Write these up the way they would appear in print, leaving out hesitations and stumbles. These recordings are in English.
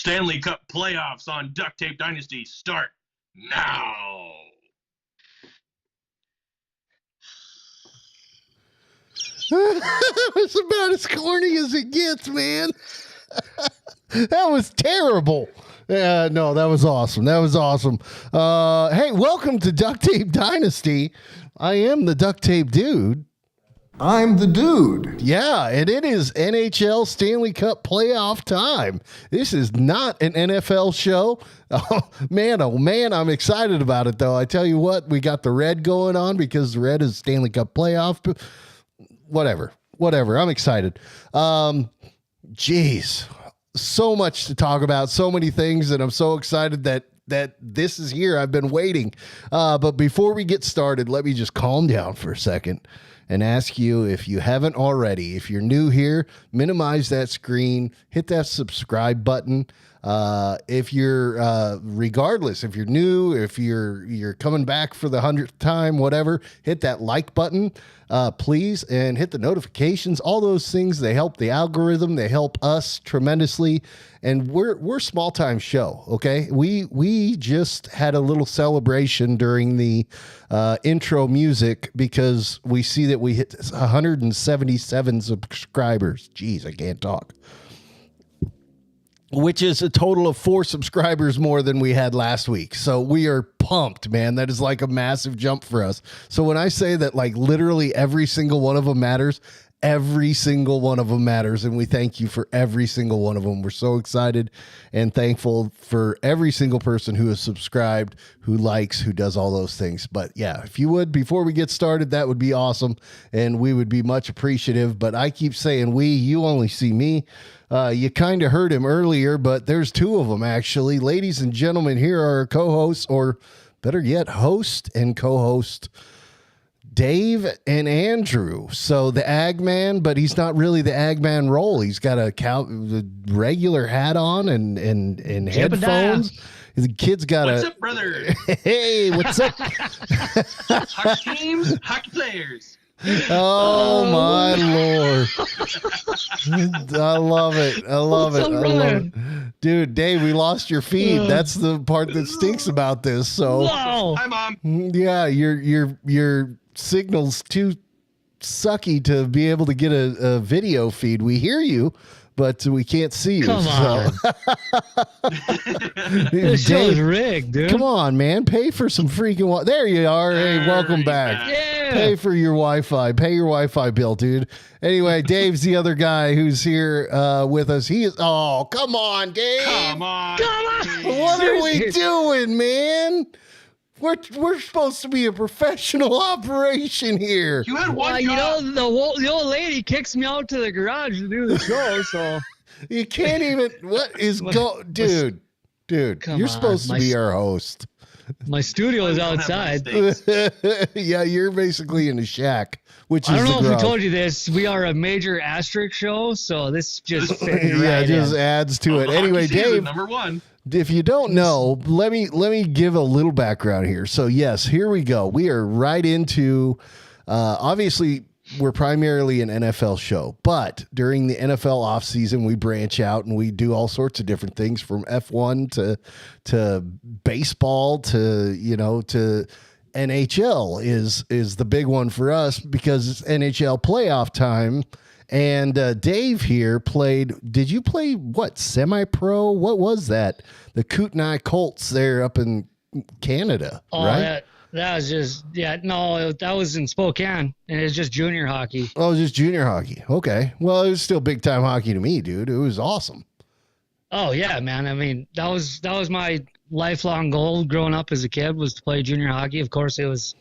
Stanley Cup playoffs on Duct Tape Dynasty start now. That was about as corny as it gets, man. That was terrible. No, that was awesome. That was awesome. Hey, welcome to Duct Tape Dynasty. I am the Duct Tape Dude. I'm the dude. Yeah, and it is NHL Stanley Cup playoff time. This is not an NFL show. Oh man, I'm excited about it, though. I tell you what, we got the red going on because the red is Stanley Cup playoff. Whatever. I'm excited. Geez, so much to talk about, so many things, and I'm so excited that this is here. I've been waiting. But before we get started, let me just calm down for a second and ask you, if you haven't already, if you're new here, minimize that screen, hit that subscribe button. If you're, regardless, if you're new, if you're coming back for the 100th time, whatever, hit that like button, please, and hit the notifications. All those things, they help the algorithm. They help us tremendously. And we're small time show. Okay. We just had a little celebration during the, intro music because we see that we hit 177 subscribers. Jeez, I can't talk. Which is a total of 4 subscribers more than we had last week. So we are pumped, man. That is like a massive jump for us. So when I say that, like, literally every single one of them matters, every single one of them matters. And we thank you for every single one of them. We're so excited and thankful for every single person who has subscribed, who likes, who does all those things. But yeah, if you would, before we get started, that would be awesome. And we would be much appreciative. But I keep saying you only see me. You kind of heard him earlier, but there's 2 of them, actually. Ladies and gentlemen, here are our co-hosts, or better yet, host and co-host, Dave and Andrew. So the Ag Man, but he's not really the Ag Man role. He's got a regular hat on and headphones. The kid's got What's up, brother? Hey, what's up? Hockey teams, hockey players. Oh my Lord. I love it. I love it. Dude, Dave, we lost your feed. That's the part that stinks about this. So Hi, Mom. yeah, your signal's too sucky to be able to get a video feed. We hear you, but we can't see you. Come on. This show is rigged, dude. Come on, man. Pay for some freaking there you are. Hey, welcome back. Yeah. Pay for your Wi-Fi. Pay your Wi-Fi bill, dude. Anyway, Dave's the other guy who's here with us. He is. Oh, come on, Dave. Come on. What are we doing, man? We're supposed to be a professional operation here. You had one Well, you job. know, the old lady kicks me out to the garage to do the show, so. You can't even. What is dude? Come You're on, supposed to be our host. My studio is We don't have outside. mistakes. Yeah, you're basically in a shack, which I is don't know the if we garage. told you this. We are a major asterisk show, so this just fits Yeah, right it just in. adds to it. Hockey Anyway, season, Dave, number 1. if you don't know, let me give a little background here. So yes, here we go. We are right into, obviously we're primarily an NFL show, but during the NFL offseason, we branch out and we do all sorts of different things, from F1 to baseball to NHL is the big one for us because it's NHL playoff time. And Dave here did you play what, semi-pro? What was that? The Kootenai Colts there up in Canada, Oh, right? that was just, that was in Spokane, and it's just junior hockey. Oh, it was just junior hockey. Okay. Well, it was still big time hockey to me, dude. It was awesome. Oh, yeah, man. I mean, that was my lifelong goal growing up as a kid, was to play junior hockey. Of course, it was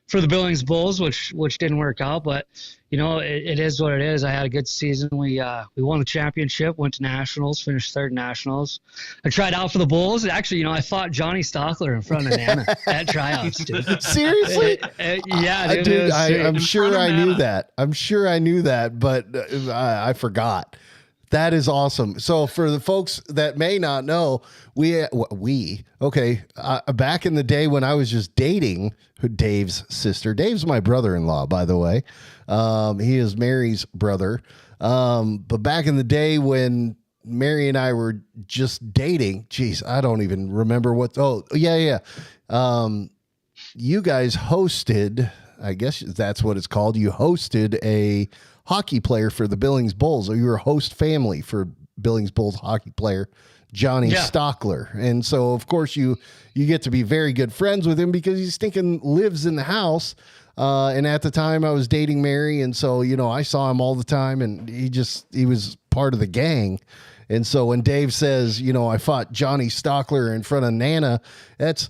for the Billings Bulls, which didn't work out, but it is what it is. I had a good season. We won the championship, went to nationals, finished 3rd nationals. I tried out for the Bulls. Actually, I fought Johnny Stockler in front of Nana at tryouts, dude. Seriously? Yeah, dude. Dude, I'm in sure front of I knew Nana. that. I'm sure I knew that, but I forgot. That is awesome. So for the folks that may not know, back in the day when I was just dating Dave's sister. Dave's my brother-in-law, by the way. He is Mary's brother. But back in the day when Mary and I were just dating. Jeez, I don't even remember what. Oh, yeah. You guys hosted, I guess that's what it's called. You hosted a hockey player for the Billings Bulls, or you were a host family for Billings Bulls hockey player, Johnny Stockler. And so, of course, you get to be very good friends with him because he stinking lives in the house. And at the time I was dating Mary. And so, I saw him all the time, and he was part of the gang. And so when Dave says, I fought Johnny Stockler in front of Nana, that's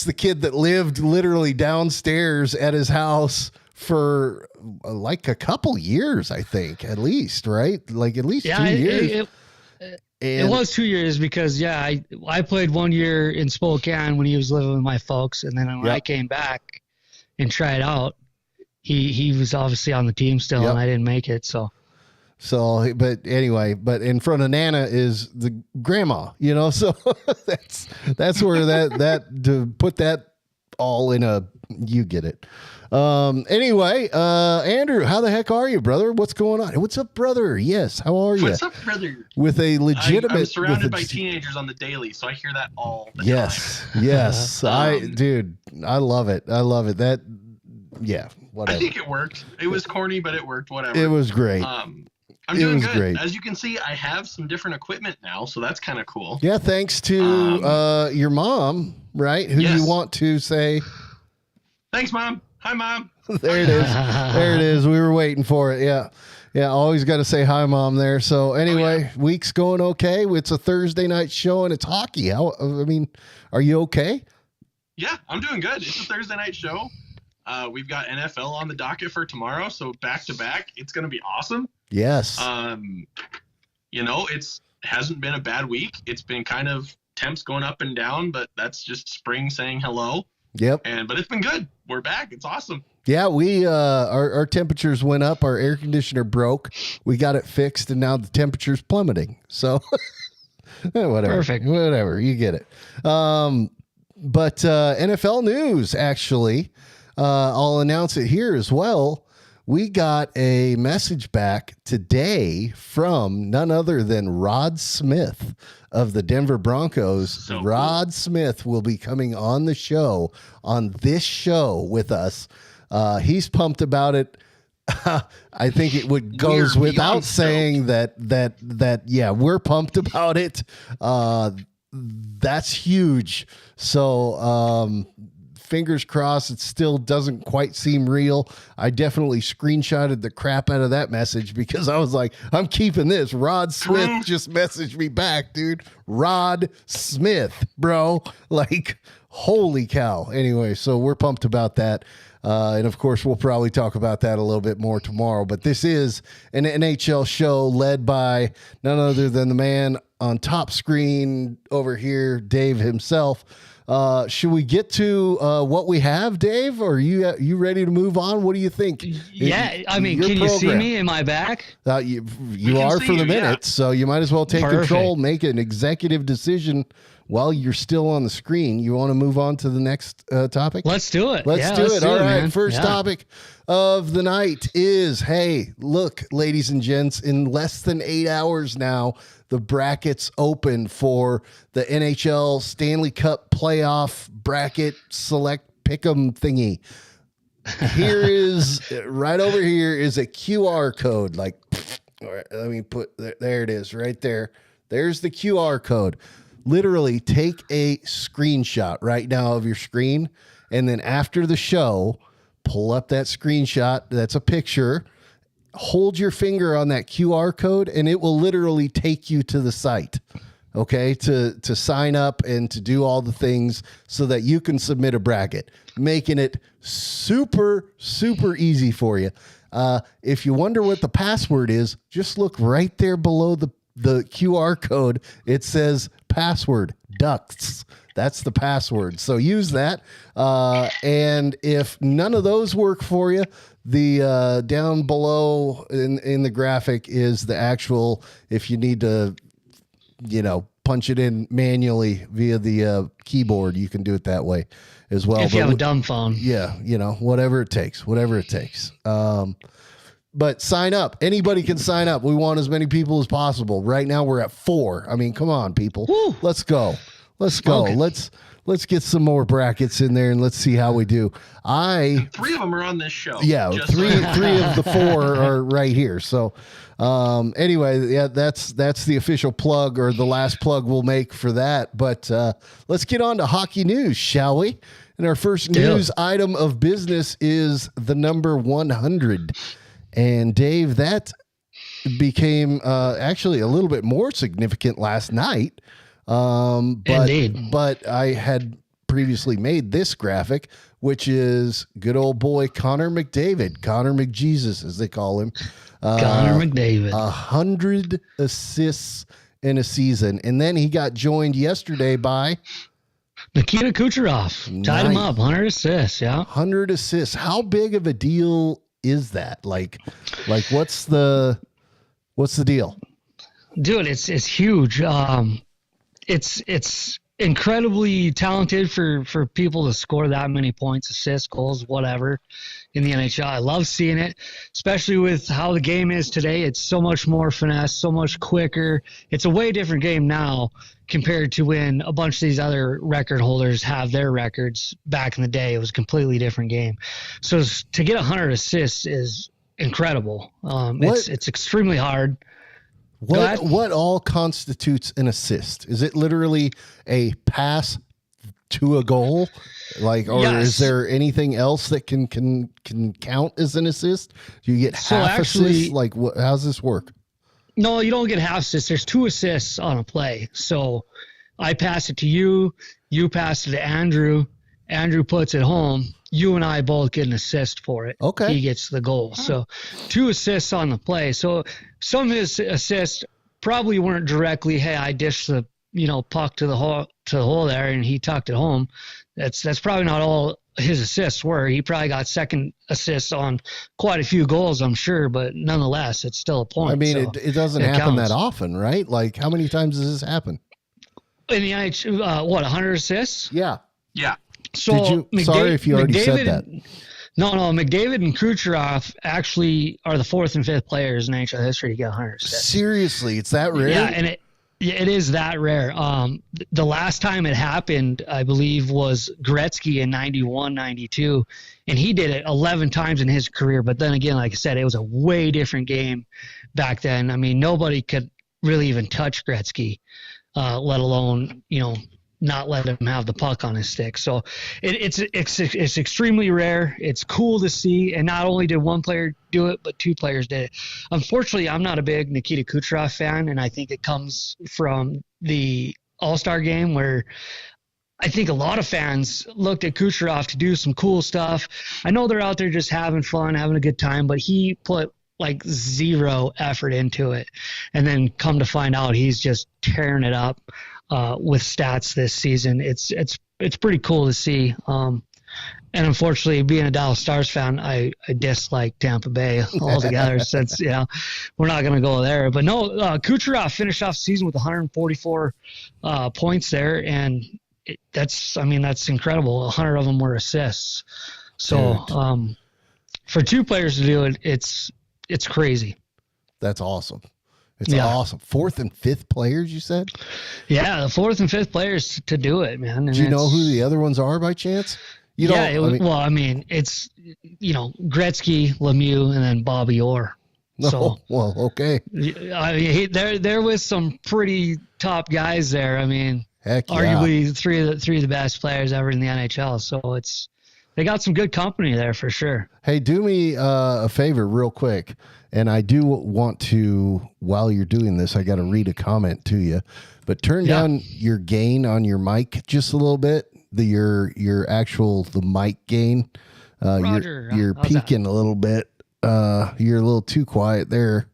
the kid that lived literally downstairs at his house for like a couple years, I think, at least, right? Like at least 2 years. It was 2 years because, I played 1 year in Spokane when he was living with my folks. And then when I came back and tried out, he was obviously on the team still, and I didn't make it. So, but anyway, but in front of Nana is the grandma, so that's where that to put that all in you get it. Anyway, Andrew, how the heck are you, brother? What's going on? What's up, brother? Yes. How are you? What's up, brother? With a legitimate, I'm surrounded by teenagers on the daily, so I hear that all the time. Yes. I love it. Whatever. I think it worked. It was corny, but it worked. Whatever. It was great. I'm doing good. Great. As you can see, I have some different equipment now, so that's kind of cool. Yeah, thanks to your mom, right? Who you want to say. Thanks, Mom. Hi, Mom. There it is. There it is. We were waiting for it. Yeah. Always got to say hi, Mom, there. So anyway, week's going okay. It's a Thursday night show, and it's hockey. Are you okay? Yeah, I'm doing good. It's a Thursday night show. We've got NFL on the docket for tomorrow, so back to back. It's going to be awesome. Yes. It's hasn't been a bad week. It's been kind of temps going up and down, but that's just spring saying hello. Yep. But it's been good. We're back. It's awesome. Yeah, we our temperatures went up. Our air conditioner broke. We got it fixed, and now the temperature's plummeting. So whatever. Perfect. Whatever. You get it. But NFL news, actually, I'll announce it here as well. We got a message back today from none other than Rod Smith of the Denver Broncos. So Rod cool. Smith will be coming on the show, on this show with us. He's pumped about it. I think it goes without saying that we're pumped about it. That's huge. So, fingers crossed, it still doesn't quite seem real. I definitely screenshotted the crap out of that message because I was like, I'm keeping this. Rod Smith just messaged me back, dude. Rod Smith, bro. Like, holy cow. Anyway, so we're pumped about that. And of course, we'll probably talk about that a little bit more tomorrow. But this is an NHL show led by none other than the man on top screen over here, Dave himself. Should we get to what we have, Dave? Or are you ready to move on? What do you think? Yeah, can you see me? Am I back? You are for the minute, so you might as well take control, make an executive decision while you're still on the screen. You want to move on to the next topic? Let's do it. Let's do it. All right. Man. First topic of the night is, hey, look, ladies and gents, in less than 8 hours now, the brackets open for the NHL Stanley Cup playoff bracket select pick'em thingy. Here is right over here is a QR code. Like, all right, let me put there it is right there. There's the QR code. Literally take a screenshot right now of your screen. And then after the show, pull up that screenshot. That's a picture. Hold your finger on that QR code and it will literally take you to the site, okay, to sign up and to do all the things so that you can submit a bracket, making it super, super easy for you. If you wonder what the password is, just look right there below the QR code. It says password DUCTS. That's the password. So use that. And if none of those work for you, the down below in the graphic is the actual, if you need to, punch it in manually via the keyboard, you can do it that way as well. If you have a dumb phone. Yeah. Whatever it takes. But sign up. Anybody can sign up. We want as many people as possible. Right now we're at 4. I mean, come on, people. Woo. Let's go. Okay. Let's get some more brackets in there and let's see how we do. 3 of them are on this show. Yeah, three of the 4 are right here. So anyway, yeah, that's the official plug, or the last plug we'll make for that. But let's get on to hockey news, shall we? And our first news item of business is the number 100. And Dave, that became actually a little bit more significant last night. Indeed. But I had previously made this graphic, which is good old boy Connor McDavid, Connor McJesus, as they call him. Connor McDavid. 100 assists in a season. And then he got joined yesterday by Nikita Kucherov. Tied him up. 100 assists. Yeah. 100 assists. How big of a deal is that? Like what's the deal? Dude, it's huge. It's incredibly talented for people to score that many points, assists, goals, whatever in the NHL. I love seeing it, especially with how the game is today. It's so much more finesse, so much quicker. It's a way different game now compared to when a bunch of these other record holders have their records back in the day. It was a completely different game. So to get 100 assists is incredible. It's extremely hard. What all constitutes an assist? Is it literally a pass to a goal? Yes. Is there anything else that can count as an assist? Do you get half assists? How's this work? No, you don't get half assists. There's 2 assists on a play. So I pass it to you, you pass it to Andrew, Andrew puts it home. You and I both get an assist for it. Okay. He gets the goal. So 2 assists on the play. So some of his assists probably weren't directly, hey, I dished the puck to the hole there and he tucked it home. That's probably not all his assists were. He probably got second assists on quite a few goals, I'm sure, but nonetheless, it's still a point. I mean, so it doesn't happen that often, right? Like, how many times does this happen? In the NHL, 100 assists? Yeah. Yeah. So sorry if you already said that. No, McDavid and Kucherov actually are the 4th and 5th players in NHL history to get 100 assists. Seriously, it's that rare? Yeah, and it is that rare. The last time it happened, I believe, was Gretzky in 91, 92, and he did it 11 times in his career. But then again, like I said, it was a way different game back then. I mean, nobody could really even touch Gretzky, let alone, not let him have the puck on his stick. So it's extremely rare. It's cool to see. And not only did one player do it, but 2 players did it. Unfortunately, I'm not a big Nikita Kucherov fan, and I think it comes from the All-Star game where I think a lot of fans looked at Kucherov to do some cool stuff. I know they're out there just having fun, having a good time, but he put like 0 effort into it. And then come to find out he's just tearing it up. With stats this season. It's pretty cool to see. And unfortunately, being a Dallas Stars fan, I dislike Tampa Bay altogether since, we're not going to go there. But no, Kucherov finished off the season with 144 points there. And that's incredible. 100 of them were assists. So for 2 players to do it, it's crazy. That's awesome. It's awesome. 4th and 5th players, you said? Yeah, the 4th and 5th players to do it, man. And do you know who the other ones are by chance? It's Gretzky, Lemieux, and then Bobby Orr. So, well, okay. I mean, there was some pretty top guys there. I mean, heck yeah. Arguably three of the best players ever in the NHL. So they got some good company there for sure. Hey, do me a favor real quick. And I do want to, while you're doing this, I got to read a comment to you, but turn down your gain on your mic just a little bit. The mic gain. Roger, you're peaking a little bit. You're a little too quiet there.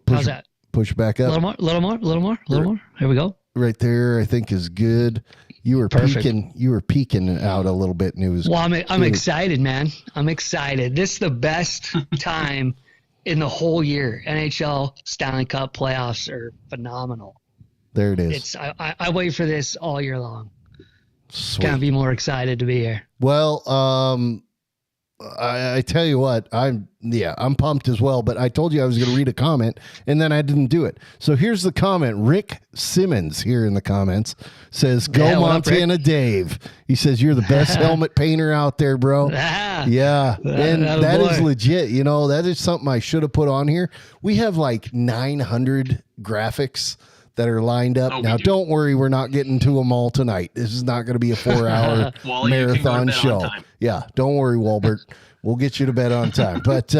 How's that? Push back up. A little more. Here we go. Right there, I think is good. You were peaking. You were peaking out a little bit, and it was. Well, I'm excited, man. I'm excited. This is the best time in the whole year. NHL Stanley Cup playoffs are phenomenal. There it is. I wait for this all year long. Sweet. Can't be more excited to be here. Well, I tell you what, I'm pumped as well, but I told you I was going to read a comment and then I didn't do it. So here's the comment. Rick Simmons here in the comments says, go Yeah, what up, Montana Dave. He says, you're the best helmet painter out there, bro. Yeah. And that is legit. You know, that is something I should have put on here. We have like 900 graphics that are lined up. Now, don't worry, we're not getting to them all tonight. This is not going to be a 4-hour marathon show. Yeah, don't worry, Walbert. We'll get you to bed on time. But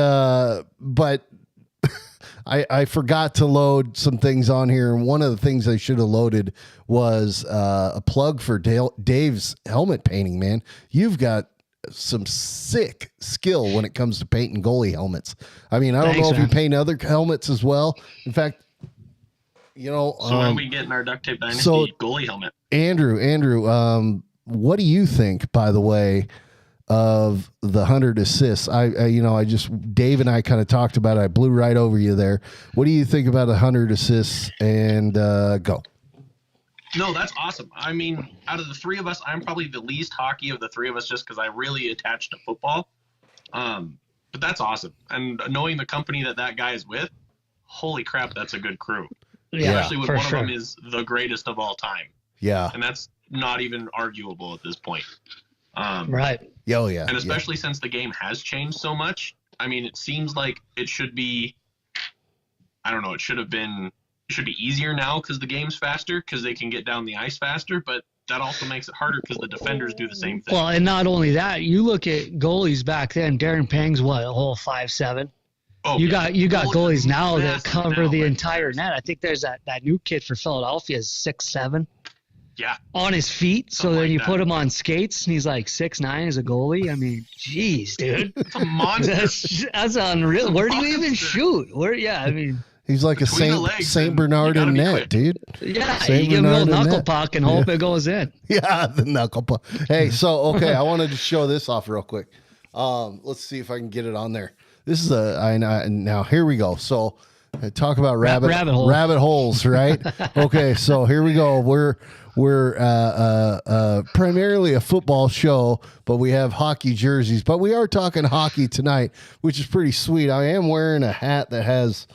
I forgot to load some things on here. And one of the things I should have loaded was a plug for Dave's helmet painting, man. You've got some sick skill when it comes to painting goalie helmets. I mean, I don't know if you paint other helmets as well. In fact, you know, so when we get in our Duct Tape Dynasty goalie helmet, Andrew, what do you think, by the way, of the 100 assists? Dave and I kind of talked about it. I blew right over you there. What do you think about 100 assists? And go. No, that's awesome. I mean, out of the three of us, I'm probably the least hockey of the three of us, just because I really attach to football. But that's awesome. And knowing the company that guy is with, holy crap, that's a good crew. Yeah, especially when one of them is the greatest of all time. Yeah. And that's not even arguable at this point. Right. Oh, yeah. And especially since the game has changed so much. I mean, it seems like it should be, I don't know, it should be easier now because the game's faster, because they can get down the ice faster, but that also makes it harder because the defenders do the same thing. Well, and not only that, you look at goalies back then, Darren Pang's a whole 5'7". Oh, you got goalies now that cover the entire net. I think there's that new kid for Philadelphia is 6'7". Yeah. On his feet. So then you put him on skates and he's like 6'9" as a goalie. I mean, geez, dude. It's a monster. That's unreal. Where do you even shoot? I mean, he's like a Saint Bernard in net, dude. Yeah, you give him a little knuckle puck and hope it goes in. Yeah, the knuckle puck. Hey, so okay, I wanted to show this off real quick. Let's see if I can get it on there. This is now here we go. So talk about rabbit holes, right? Okay, so here we go. We're primarily a football show, but we have hockey jerseys. But we are talking hockey tonight, which is pretty sweet. I am wearing a hat that has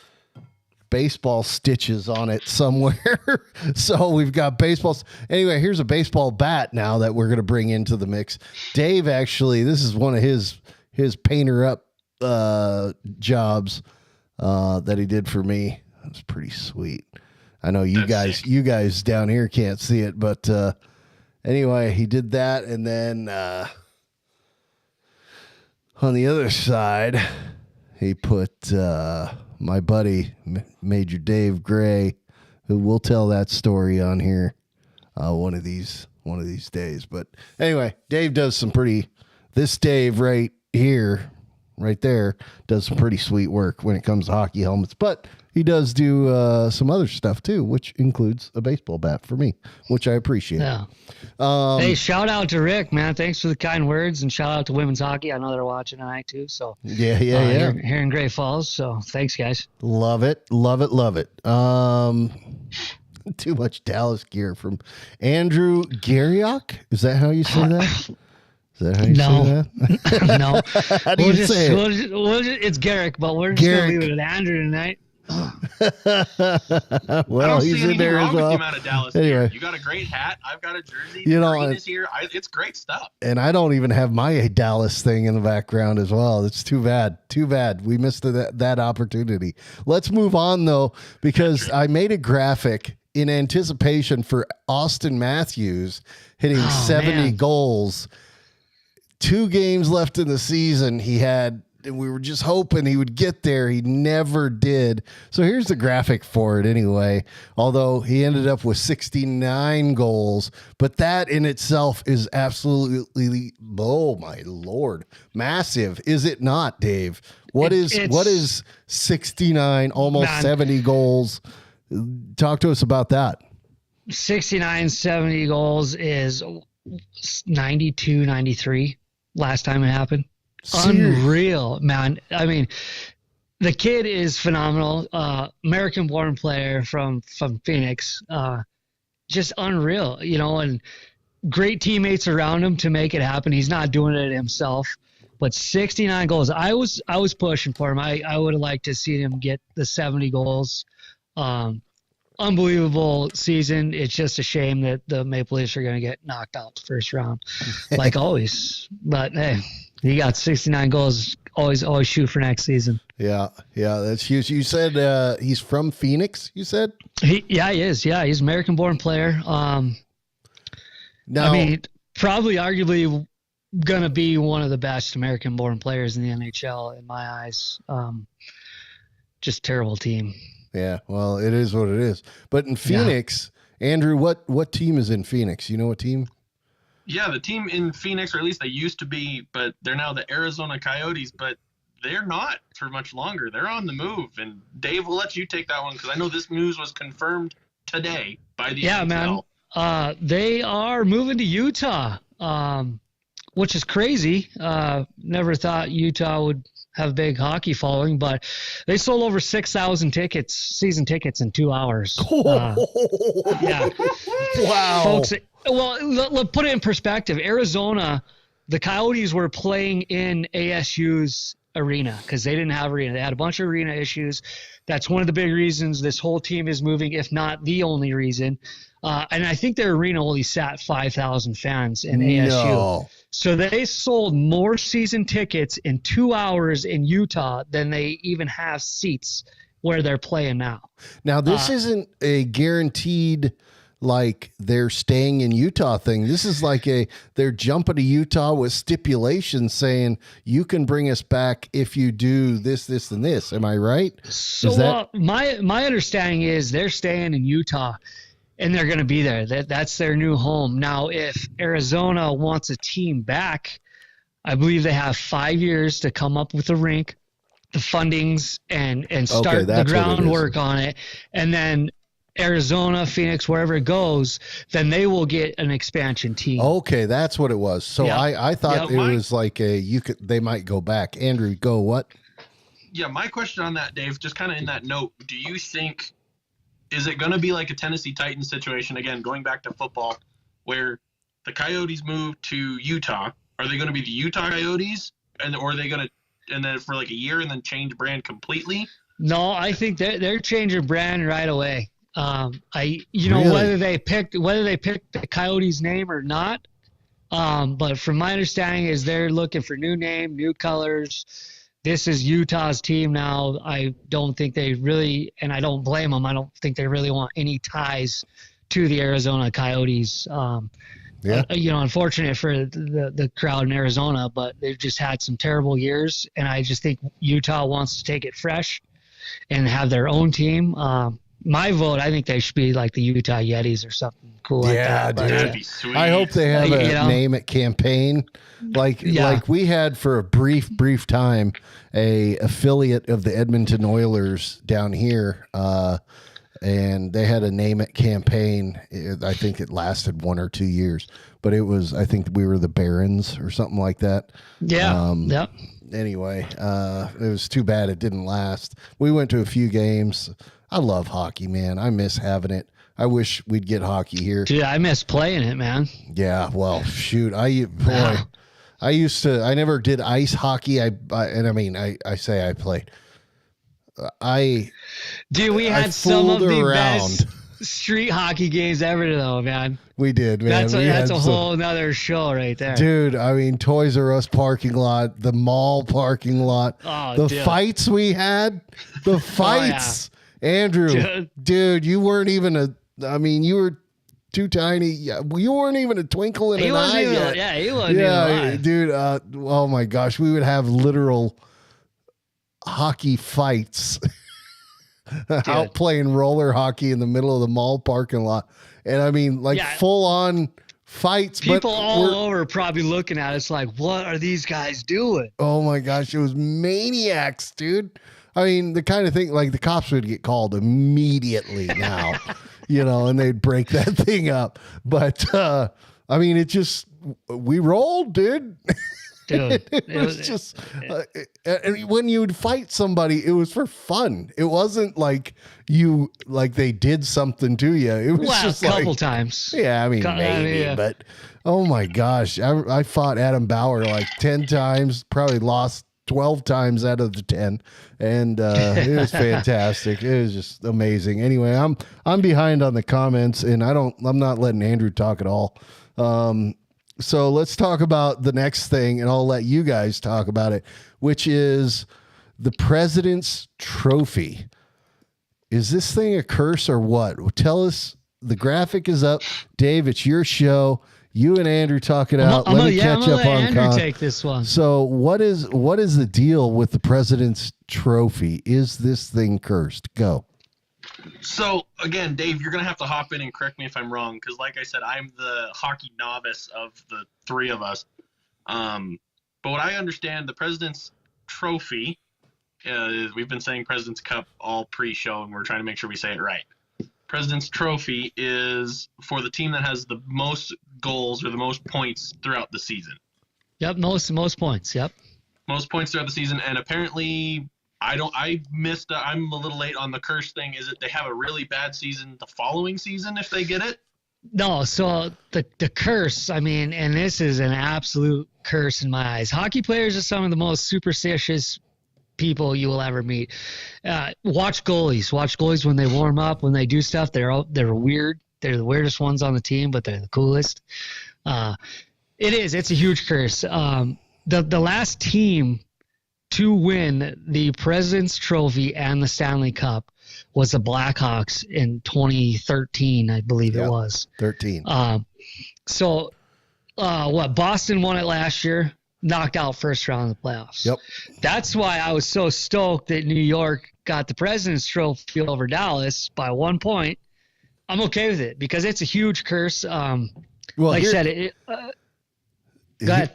baseball stitches on it somewhere. So we've got baseballs. Anyway, here's a baseball bat now that we're going to bring into the mix. Dave, actually, this is one of his painter up jobs that he did for me. That's pretty sweet. I know you guys down here can't see it, but anyway, he did that, and then on the other side, he put my buddy Major Dave Gray, who will tell that story on here one of these days. But anyway, Dave does some pretty. This Dave right here, right there, does some pretty sweet work when it comes to hockey helmets. But he does do some other stuff too, which includes a baseball bat for me, which I appreciate. Yeah. Hey, shout out to Rick, man. Thanks for the kind words, and shout out to women's hockey. I know they're watching tonight too. So yeah. Here in Great Falls. So thanks, guys. Love it. Too much Dallas gear from Andrew Garriok. Is that how you say that? Is that how you say that? No. How do you say it? It's Garrick, but we're just going to leave it at Andrew tonight. Well, he's in there as well. With the amount of Dallas anyway, you got a great hat. I've got a jersey. You know, green is here. It's great stuff. And I don't even have my Dallas thing in the background as well. It's too bad. We missed that opportunity. Let's move on though, because I made a graphic in anticipation for Austin Matthews hitting 70 goals. 2 games left in the season. And we were just hoping he would get there. He never did. So here's the graphic for it anyway. Although he ended up with 69 goals, but that in itself is absolutely, oh my Lord, massive. Is it not, Dave? What is 69, almost 70 goals? Talk to us about that. 69, 70 goals is 92, 93 last time it happened. Unreal, man. I mean, the kid is phenomenal. American-born player from Phoenix. Just unreal, and great teammates around him to make it happen. He's not doing it himself, But 69 goals. I was pushing for him. I would have liked to see him get the 70 goals. Unbelievable season. It's just a shame that the Maple Leafs are going to get knocked out the first round, like always. But hey, he got 69 goals. Always shoot for next season. Yeah, that's huge. You said he's from Phoenix. You said he is. Yeah, he's an American-born player. now, I mean, probably arguably gonna be one of the best American-born players in the NHL in my eyes. Just terrible team. Yeah, well, it is what it is. But in Phoenix, Andrew, what team is in Phoenix? You know what team? Yeah, the team in Phoenix, or at least they used to be, but they're now the Arizona Coyotes, but they're not for much longer. They're on the move. And Dave, we'll let you take that one because I know this news was confirmed today by the NHL. Man. They are moving to Utah, which is crazy. Never thought Utah would have a big hockey following, but they sold over 6,000 season tickets in 2 hours. Yeah. Wow. Folks, well, let's put it in perspective. Arizona, the Coyotes were playing in ASU's arena because they didn't have arena. They had a bunch of arena issues. That's one of the big reasons this whole team is moving, if not the only reason. And I think their arena only sat 5,000 fans in ASU. No. So they sold more season tickets in 2 hours in Utah than they even have seats where they're playing now. Now, this isn't a guaranteed, like, they're staying in Utah thing. This is like they're jumping to Utah with stipulations saying you can bring us back if you do this, this, and this. Am I right? So my understanding is they're staying in Utah and they're going to be there. That's their new home. Now, if Arizona wants a team back, I believe they have 5 years to come up with a rink, the fundings, and start the groundwork on it. And then Arizona, Phoenix, wherever it goes, then they will get an expansion team. Okay, that's what it was. So I thought it was like they might go back. Andrew, go what? Yeah, my question on that, Dave, just kind of in that note, do you think, is it going to be like a Tennessee Titans situation, again, going back to football, where the Coyotes move to Utah? Are they going to be the Utah Coyotes, or are they going to, and then for like a year and then change brand completely? No, I think they're changing brand right away. Really? Whether they picked the Coyotes name or not, but from my understanding is they're looking for new name, new colors. This is Utah's team now. I don't think they really, and I don't blame them, I don't think they really want any ties to the Arizona Coyotes. Unfortunate for the crowd in Arizona, but they've just had some terrible years, and I just think Utah wants to take it fresh and have their own team. My vote, I think they should be like the Utah Yetis or something cool like that. Dude. That'd be sweet. I hope they have a name at campaign. Like we had for a brief time a affiliate of the Edmonton Oilers down here, and they had a name it campaign. I think it lasted 1 or 2 years, but it was, I think we were the Barons or something like that. Yeah. Anyway, it was too bad it didn't last. We went to a few games. I love hockey, man. I miss having it. I wish we'd get hockey here. Dude, I miss playing it, man. Yeah, well, shoot. I used to, I never did ice hockey. I say I played. We had some of the best street hockey games ever, though, man. We did, man. That's a whole nother show right there. Dude, I mean, Toys R Us parking lot, the mall parking lot, fights we had, the fights. Andrew, dude, you weren't even you were too tiny. You weren't even a twinkle in an eye yet. Yeah, he wasn't even alive. Dude, oh my gosh, we would have literal hockey fights out playing roller hockey in the middle of the mall parking lot. And I mean, full on fights. People all over probably looking at us like, what are these guys doing? Oh my gosh, it was maniacs, dude. I mean, the kind of thing, like the cops would get called immediately now, and they'd break that thing up. But, I mean, we rolled, dude. dude. It was just, and when you would fight somebody, it was for fun. It wasn't like they did something to you. It was just a couple like, times. yeah, I mean, maybe, yeah. but oh my gosh, I fought Adam Bauer like 10 times, probably lost 12 times out of the 10, and it was fantastic. It was just amazing. Anyway, I'm behind on the comments, and I'm not letting Andrew talk at all. So let's talk about the next thing, and I'll let you guys talk about it, which is the President's Trophy. Is this thing a curse or what? Tell us. The graphic is up. Dave, it's your show. You and Andrew talk it out. Let me catch up on Andrew take this one. So what is the deal with the President's Trophy? Is this thing cursed? Go. So again, Dave, you're gonna have to hop in and correct me if I'm wrong, because like I said, I'm the hockey novice of the three of us. But what I understand, the President's Trophy, we've been saying President's Cup all pre-show, and we're trying to make sure we say it right. President's Trophy is for the team that has the most goals or the most points throughout the season. Yep, most points. Yep, most points throughout the season, and apparently I'm a little late on the curse thing. Is it they have a really bad season the following season if they get it? No, so the curse, I mean, and this is an absolute curse in my eyes. Hockey players are some of the most superstitious people you will ever meet. Watch goalies when they warm up, when they do stuff. They're weird. They're the weirdest ones on the team, but they're the coolest. It's a huge curse. The last team to win the President's Trophy and the Stanley Cup was the Blackhawks in 2013, I believe it was. 13. Boston won it last year, knocked out first round of the playoffs. Yep. That's why I was so stoked that New York got the President's Trophy over Dallas by 1 point. I'm okay with it because it's a huge curse. Go ahead.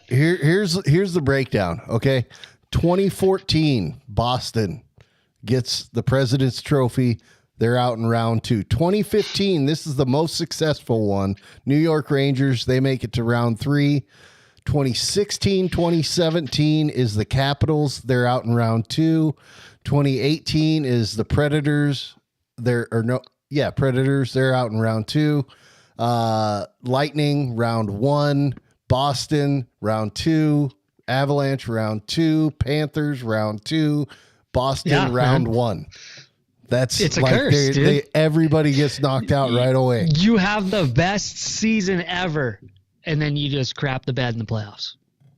Here's the breakdown. Okay. 2014, Boston gets the President's Trophy. They're out in round 2. 2015, this is the most successful one. New York Rangers, they make it to round 3. 2016, 2017 is the Capitals. They're out in round 2. 2018 is the Predators. Predators. They're out in round 2. Lightning, round 1. Boston, round 2. Avalanche, round 2. Panthers, round 2. Boston, round 1. It's a curse, dude. Everybody gets knocked out right away. You have the best season ever, and then you just crap the bed in the playoffs.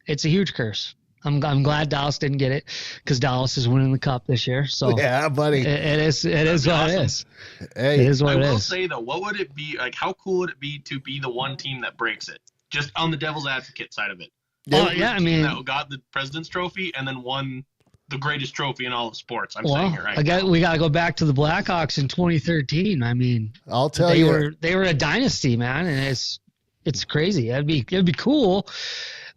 It's a huge curse. I'm glad Dallas didn't get it because Dallas is winning the cup this year. So yeah, buddy, it is what it is. Hey, it is what it is. I will say though, what would it be like? How cool would it be to be the one team that breaks it? Just on the devil's advocate side of it. I mean, that got the President's Trophy and then won the greatest trophy in all of sports. I'm saying it right. We got to go back to the Blackhawks in 2013. I mean, I'll tell you, they were a dynasty, man, and it's crazy. It'd be cool.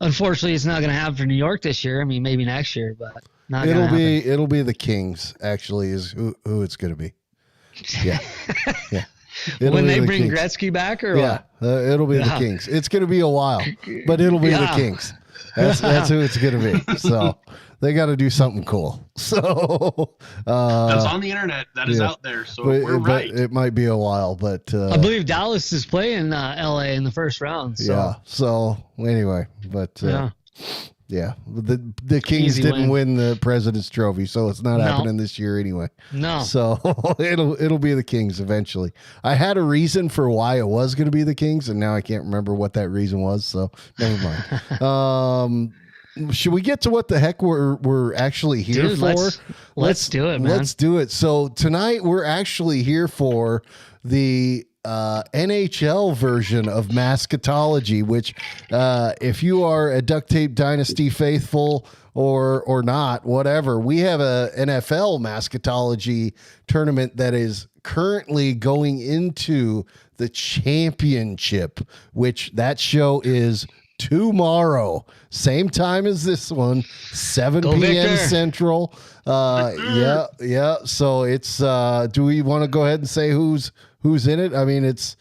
Unfortunately, it's not going to happen for New York this year. I mean, maybe next year, but not it'll be the Kings. Actually, is who it's going to be. Yeah, yeah. When they bring Kings. Gretzky back, or what? It'll be the Kings. It's going to be a while, but it'll be the Kings. That's who it's going to be. So they got to do something cool. So that's on the internet. That is out there. So we're right. It might be a while, but I believe Dallas is playing LA in the first round. So. Yeah. So anyway, but the Kings didn't win the President's Trophy, so it's not happening this year anyway. No. So it'll be the Kings eventually. I had a reason for why it was going to be the Kings, and now I can't remember what that reason was. So never mind. Should we get to what the heck we're actually here for? Let's do it, man. Let's do it. So tonight we're actually here for the NHL version of Mascotology, which if you are a Duct Tape Dynasty faithful or not, whatever, we have a NFL Mascotology tournament that is currently going into the championship, which that show is tomorrow, same time as this one, 7 p.m. Victor. Central. Yeah. So it's do we want to go ahead and say who's in it? I mean, it's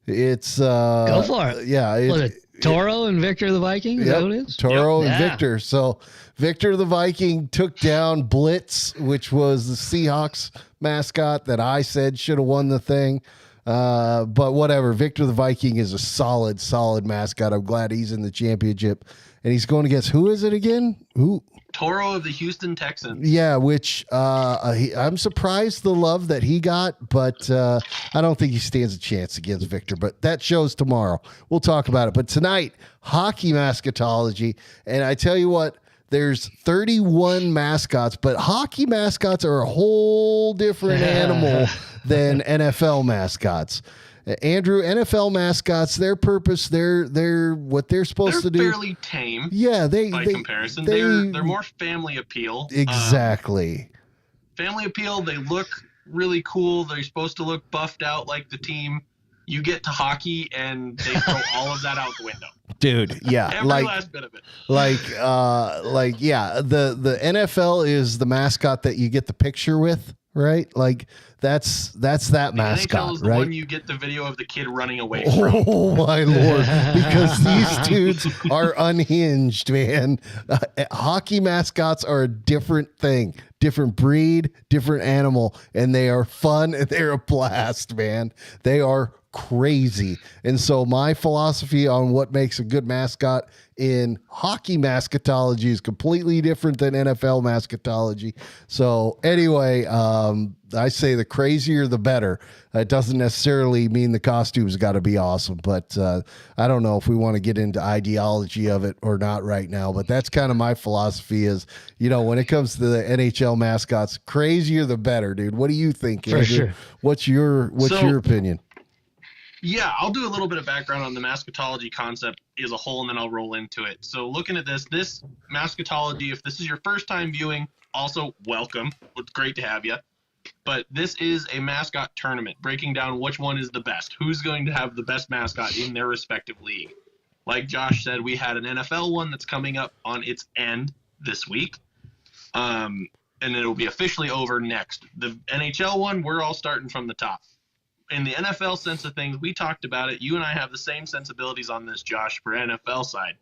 go for it. Yeah, Toro and Victor the Viking? Is that what it is? Toro Yep. and Yeah. Victor. So Victor the Viking took down Blitz, which was the Seahawks mascot that I said should have won the thing. But whatever. Victor the Viking is a solid mascot. I'm glad he's in the championship. And he's going against, who is it again? Who? Toro of the Houston Texans. Yeah, which I'm surprised the love that he got, but I don't think he stands a chance against Victor. But that show's tomorrow. We'll talk about it. But tonight, hockey mascotology. And I tell you what, there's 31 mascots, but hockey mascots are a whole different animal than NFL mascots. Andrew, NFL mascots, their purpose, they're what they're supposed to do. They're fairly tame. Yeah, by comparison, they're more family appeal. Exactly. Family appeal. They look really cool. They're supposed to look buffed out like the team. You get to hockey, and they throw all of that out the window. Dude, yeah, Every last bit of it. Yeah, the NFL is the mascot that you get the picture with, right? Like that's that mascot, NHL is the right? one you get the video of the kid running away from. Oh my Lord, because these dudes are unhinged, man. Hockey mascots are a different thing, different breed, different animal, and they are fun and they're a blast, man. They are crazy. And so my philosophy on what makes a good mascot in hockey mascotology is completely different than NFL mascotology. So anyway, I say the crazier the better. It doesn't necessarily mean the costume's got to be awesome, but I don't know if we want to get into ideology of it or not right now, but that's kind of my philosophy is, when it comes to the NHL mascots, crazier the better, dude. What do you think, For Andrew? sure. What's your opinion? Yeah, I'll do a little bit of background on the mascotology concept as a whole, and then I'll roll into it. So looking at this mascotology, if this is your first time viewing, also welcome. It's great to have you. But this is a mascot tournament, breaking down which one is the best. Who's going to have the best mascot in their respective league. Like Josh said, we had an NFL one that's coming up on its end this week. And it'll be officially over next. The NHL one, we're all starting from the top. In the NFL sense of things, we talked about it. You and I have the same sensibilities on this, Josh, for NFL side.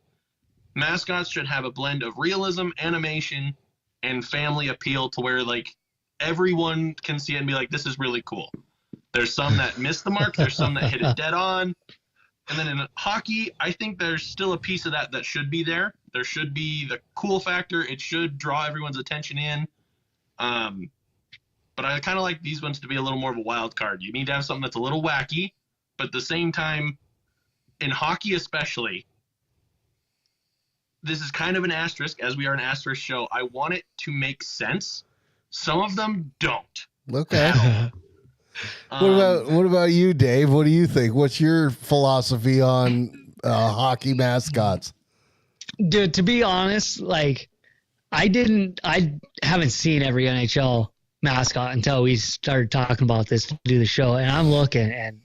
Mascots should have a blend of realism, animation, and family appeal to where, everyone can see it and be like, this is really cool. There's some that miss the mark. There's some that hit it dead on. And then in hockey, I think there's still a piece of that should be there. There should be the cool factor. It should draw everyone's attention in. But I kind of like these ones to be a little more of a wild card. You need to have something that's a little wacky, but at the same time, in hockey especially, this is kind of an asterisk, as we are an asterisk show. I want it to make sense. Some of them don't. Okay. What about you, Dave? What do you think? What's your philosophy on hockey mascots? Dude, to be honest, I haven't seen every NHL mascot until we started talking about this to do the show, and I'm looking and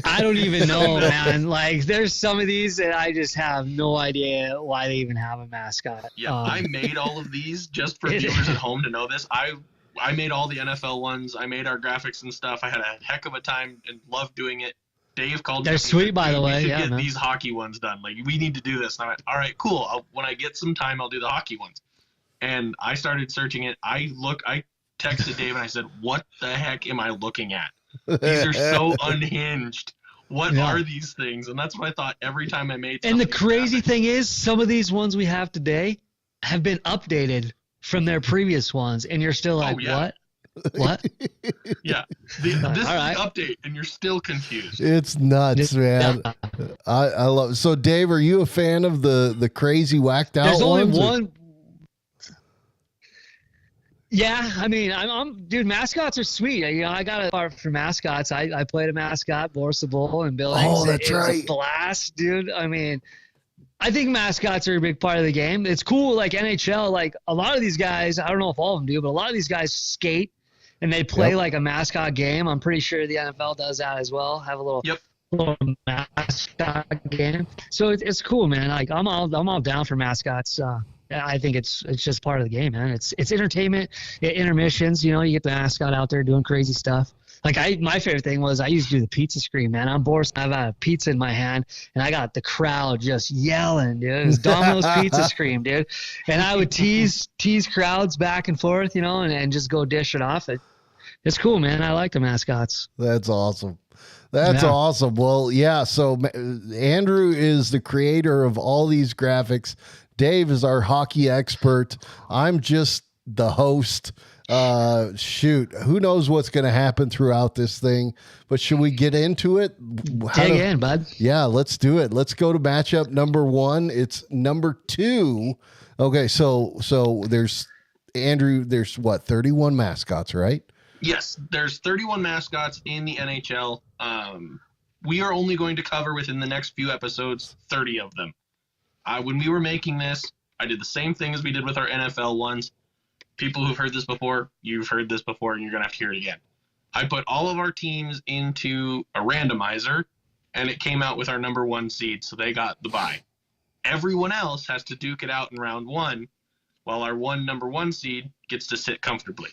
I don't even know, man. There's some of these that I just have no idea why they even have a mascot. Yeah, I made all of these just for viewers at home to know this. I made all the NFL ones. I made our graphics and stuff. I had a heck of a time and loved doing it. Dave called. They're sweet, by the way. We should Yeah, get man. these hockey ones done. We need to do this. And I went, all right, cool. When I get some time, I'll do the hockey ones. And I started searching it. I texted Dave and I said, what the heck am I looking at? These are so unhinged. What are these things? And that's what I thought every time I made something. And the crazy thing is, some of these ones we have today have been updated from their previous ones, and you're still like, what? What? Yeah. This is right. the update, and you're still confused. It's nuts, man. I love it. So, Dave, are you a fan of the crazy whacked out There's only ones? one. Yeah, I mean, dude, mascots are sweet. I got a part for mascots. I played a mascot, Boris the Bull, and Billings. Oh, that's It was right. a blast, dude. I mean, I think mascots are a big part of the game. It's cool, NHL, a lot of these guys, I don't know if all of them do, but a lot of these guys skate and they play a mascot game. I'm pretty sure the NFL does that as well. Have a little mascot game. So it's cool, man. I'm all down for mascots. I think it's just part of the game, man. It's entertainment. Intermissions, you get the mascot out there doing crazy stuff. Like my favorite thing was I used to do the pizza scream, man. I'm bored. I've got a pizza in my hand, and I got the crowd just yelling, dude. It was Domino's pizza scream, dude. And I would tease crowds back and forth, and just go dish it off. It's cool, man. I like the mascots. That's awesome. That's awesome. Well, yeah. So Andrew is the creator of all these graphics. Dave is our hockey expert. I'm just the host. Shoot, who knows what's going to happen throughout this thing, but should we get into it? Dig in, bud. Yeah, let's do it. Let's go to matchup number 1. It's number 2. Okay. So there's Andrew, there's what, 31 mascots, right? Yes, there's 31 mascots in the NHL. We are only going to cover within the next few episodes 30 of them. When we were making this, I did the same thing as we did with our NFL ones. People who've heard this before, you've heard this before, and you're going to have to hear it again. I put all of our teams into a randomizer, and it came out with our number 1 seed, so they got the bye. Everyone else has to duke it out in round 1, while our number 1 seed gets to sit comfortably.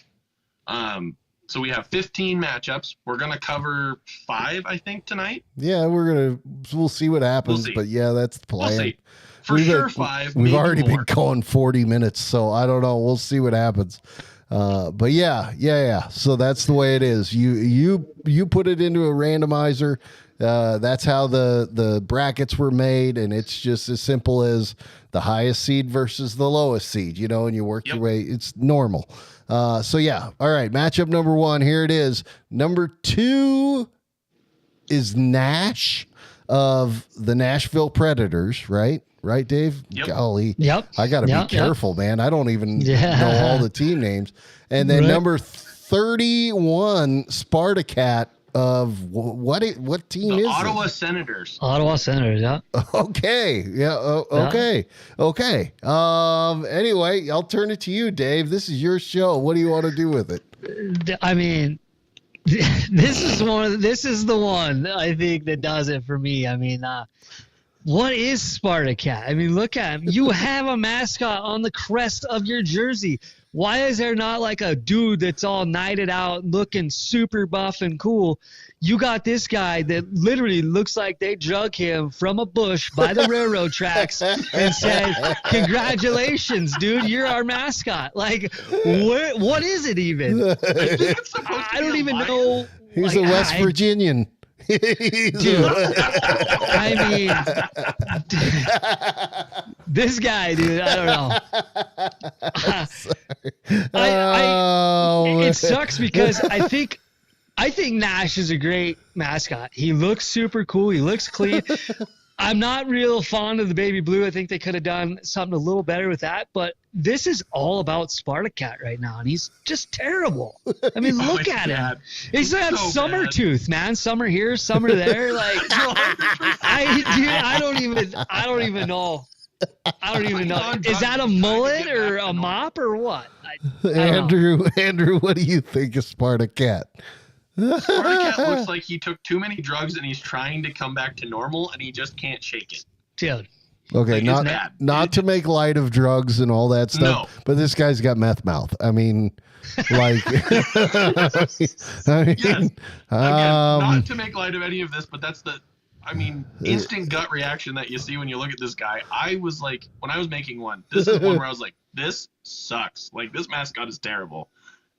So we have 15 matchups. We're going to cover 5, I think, tonight. Yeah, we'll see what happens, but yeah, that's the plan. We'll see. For sure, 5. We've already been going 40 minutes, so I don't know. We'll see what happens. But yeah. So that's the way it is. You put it into a randomizer. That's how the brackets were made, and it's just as simple as the highest seed versus the lowest seed, and you work your way. It's normal. So yeah. All right. Matchup number 1. Here it is. Number 2 is Nash of the Nashville Predators, right? Right, Dave? Yep. Golly. Yep. I got to be careful, man. I don't even know all the team names. And then number 31, Spartacat of what team is Ottawa it? Senators. Ottawa Senators, yeah. Okay. Yeah. Okay. Okay. Anyway, I'll turn it to you, Dave. This is your show. What do you want to do with it? I mean, this is the one I think that does it for me. I mean, what is Spartacat? I mean, look at him. You have a mascot on the crest of your jersey. Why is there not like a dude that's all knighted out, looking super buff and cool? You got this guy that literally looks like they drug him from a bush by the railroad tracks and said, "Congratulations, dude, you're our mascot." Like, what is it even? I don't even know. He's a West Virginian. Dude, I mean, this guy, dude, I don't know. It sucks because I think Nash is a great mascot. He looks super cool. He looks clean. I'm not real fond of the baby blue. I think they could have done something a little better with that, but this is all about Spartacat right now, and he's just terrible. I mean, look at him. He's got summer tooth, man. Summer here, summer there. Like, I don't even know. I don't even know. Is that a mullet or a mop or what? Andrew, what do you think of Spartacat? Spartacat looks like he took too many drugs and he's trying to come back to normal and he just can't shake it. Dude. Okay, not to make light of drugs and all that stuff, but this guy's got meth mouth. I mean, like, yes. Again, not to make light of any of this, but that's instant gut reaction that you see when you look at this guy. I was like, when I was making one, this is one where I was like, this sucks. Like, this mascot is terrible.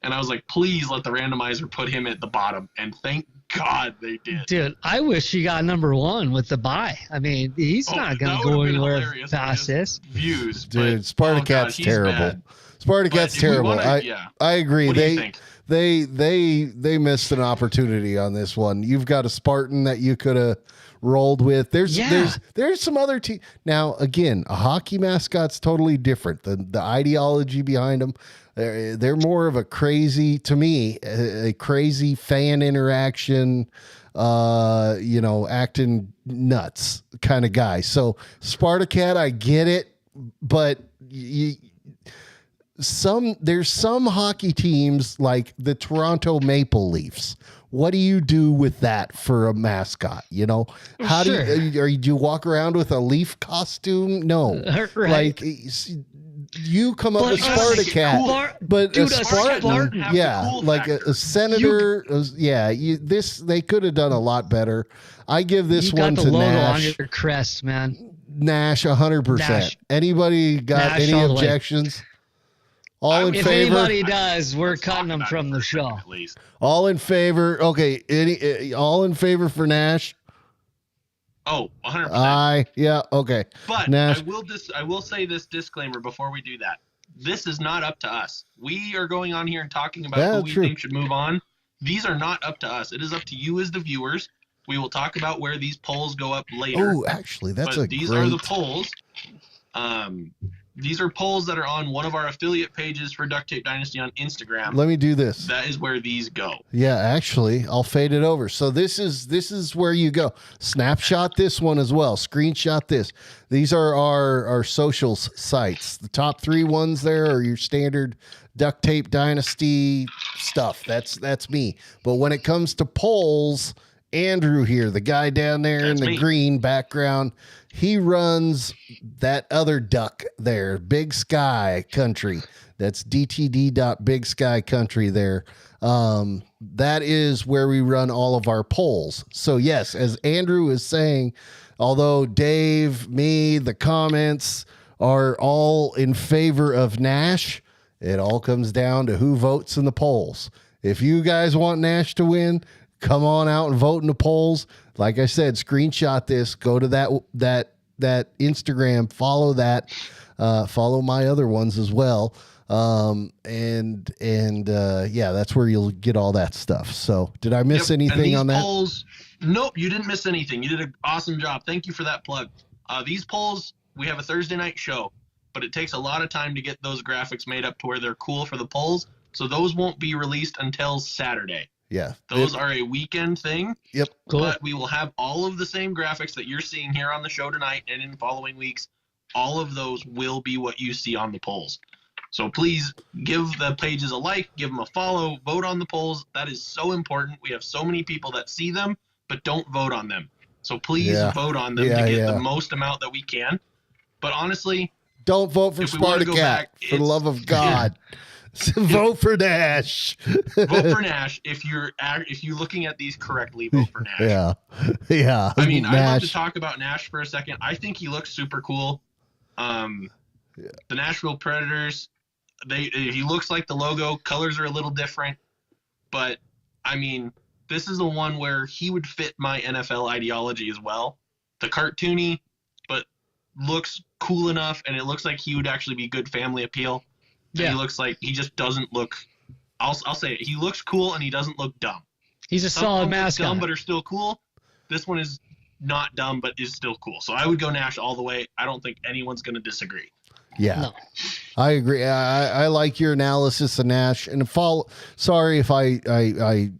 And I was like, please let the randomizer put him at the bottom. And thank God they did. Dude, I wish he got number 1 with the bye. I mean, he's not going to go anywhere past this. Views. Dude, Spartacat's terrible. Spartacat's terrible. I agree. What do you think? They missed an opportunity on this one. You've got a Spartan that you could have rolled with. There's some other team. Now, again, a hockey mascot's totally different. The ideology behind them, they're more of a crazy, to me, a crazy fan interaction, acting nuts kind of guy. So Spartacat, I get it, but there's some hockey teams like the Toronto Maple Leafs. What do you do with that for a mascot? How do you walk around with a leaf costume? No, right. Like you come up But with a Spartacat, Spar- but dude, a a Spartan, Spartan. yeah, Cool like a senator. They could have done a lot better. I give this You got one the to logo Nash. on your crest, man. Nash, 100%. Nash. Anybody got Nash any all the way. objections? All in If favor? anybody does, we're cutting them from the show. At least. All in favor? Okay, all in favor for Nash? Oh, 100%. Aye. Yeah. Okay. But Nash. I will say this disclaimer before we do that. This is not up to us. We are going on here and talking about Yeah, who we true. think should move on. These are not up to us. It is up to you as the viewers. We will talk about where these polls go up later. Oh, actually, that's but a these great. are the polls. These are polls that are on one of our affiliate pages for Duct Tape Dynasty on Instagram. Let me do this. That is where these go. Yeah, actually, I'll fade it over. So this is where you go. Snapshot this one as well. Screenshot this. These are our social sites. The top 3 ones there are your standard Duct Tape Dynasty stuff. That's me. But when it comes to polls, Andrew here, the guy down there That's in the me. green background, he runs that other duck there, Big Sky Country. That's dtd.bigskycountry there. That is where we run all of our polls. So yes, as Andrew is saying, although Dave, me, the comments are all in favor of Nash, it all comes down to who votes in the polls. If you guys want Nash to win, come on out and vote in the polls. Like I said, screenshot this, go to that Instagram, follow that, follow my other ones as well. Yeah, that's where you'll get all that stuff. So did I miss And anything these on that? polls, nope, you didn't miss anything. You did an awesome job. Thank you for that plug. These polls, we have a Thursday night show, but it takes a lot of time to get those graphics made up to where they're cool for the polls. So those won't be released until Saturday. Yeah. Those are a weekend thing. Yep. Cool. But we will have all of the same graphics that you're seeing here on the show tonight and in following weeks. All of those will be what you see on the polls. So please give the pages a like, give them a follow, vote on the polls. That is so important. We have so many people that see them but don't vote on them. So please vote on them to get the most amount that we can. But honestly, don't vote for if we wanna go Spartacat, back, for the love of God. Vote for Nash. vote for Nash. If you're looking at these correctly, vote for Nash. Yeah. I mean, I'd love Nash. to talk about Nash for a second. I think he looks super cool. The Nashville Predators, he looks like the logo. Colors are a little different, but I mean, this is the one where he would fit my NFL ideology as well. The cartoony, but looks cool enough, and it looks like he would actually be good family appeal. And Yeah. he looks like he just doesn't look. I'll say it. He looks cool, and he doesn't look dumb. He's a Some solid look mascot. dumb, but are still cool. This one is not dumb, but is still cool. So I would go Nash all the way. I don't think anyone's going to disagree. Yeah, No. I agree. I like your analysis of Nash. And sorry if I'm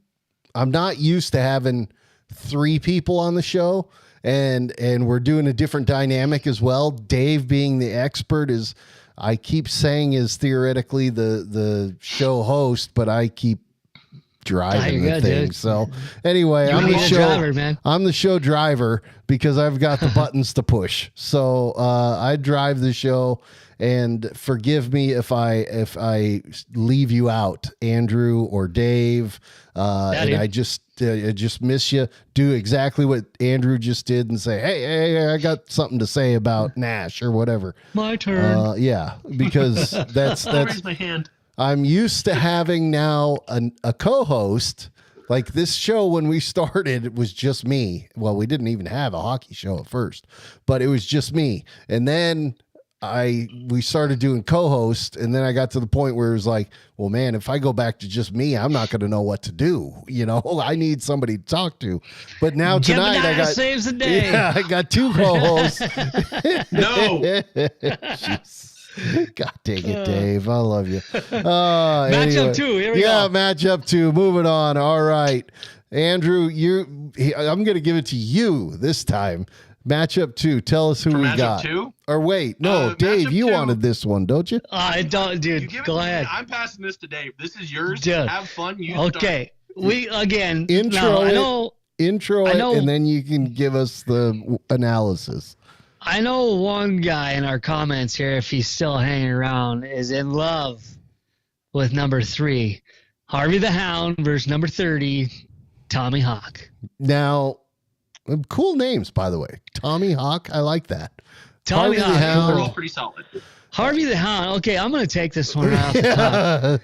not used to having 3 people on the show, and we're doing a different dynamic as well. Dave being the expert is, I keep saying, is theoretically the show host, but I keep driving the good, thing. dude. So anyway, You I'm need the a show driver, man. I'm the show driver because I've got the buttons to push. So I drive the show, and forgive me if I leave you out, Andrew or Dave. And dude. I just miss you. Do exactly what Andrew just did and say, hey, I got something to say about Nash or whatever. My turn. Yeah, because I'll that's raise my hand. I'm used to having now a co-host. Like this show, when we started, it was just me. Well, we didn't even have a hockey show at first, but it was just me. And then we started doing co-host, and then I got to the point where it was like, well, man, if I go back to just me, I'm not going to know what to do. You know, I need somebody to talk to. But now tonight Gemini saves the day. Yeah, I got 2 co-hosts. No. Jeez. God dang it, Dave. I love you. Matchup 2. Here we Yeah, go. matchup 2. Moving on. All right. Andrew, I'm going to give it to you this time. Matchup 2. Tell us who we matchup got. 2? Or wait, no, Dave, matchup you 2. wanted this one, don't you? I don't, You dude. give it Go to me. ahead. I'm passing this to Dave. This is yours. Dude. Have fun. You Okay. We again. Intro now, I it. know. Intro I it, know- and then you can give us the analysis. I know one guy in our comments here, if he's still hanging around, is in love with number 3, Harvey the Hound versus number 30, Tommy Hawk. Now, cool names, by the way. Tommy Hawk, I like that. Tommy Harvey Hawk. the Hound. They're all pretty solid. Harvey the Hound. Okay, I'm going to take this one right off the top.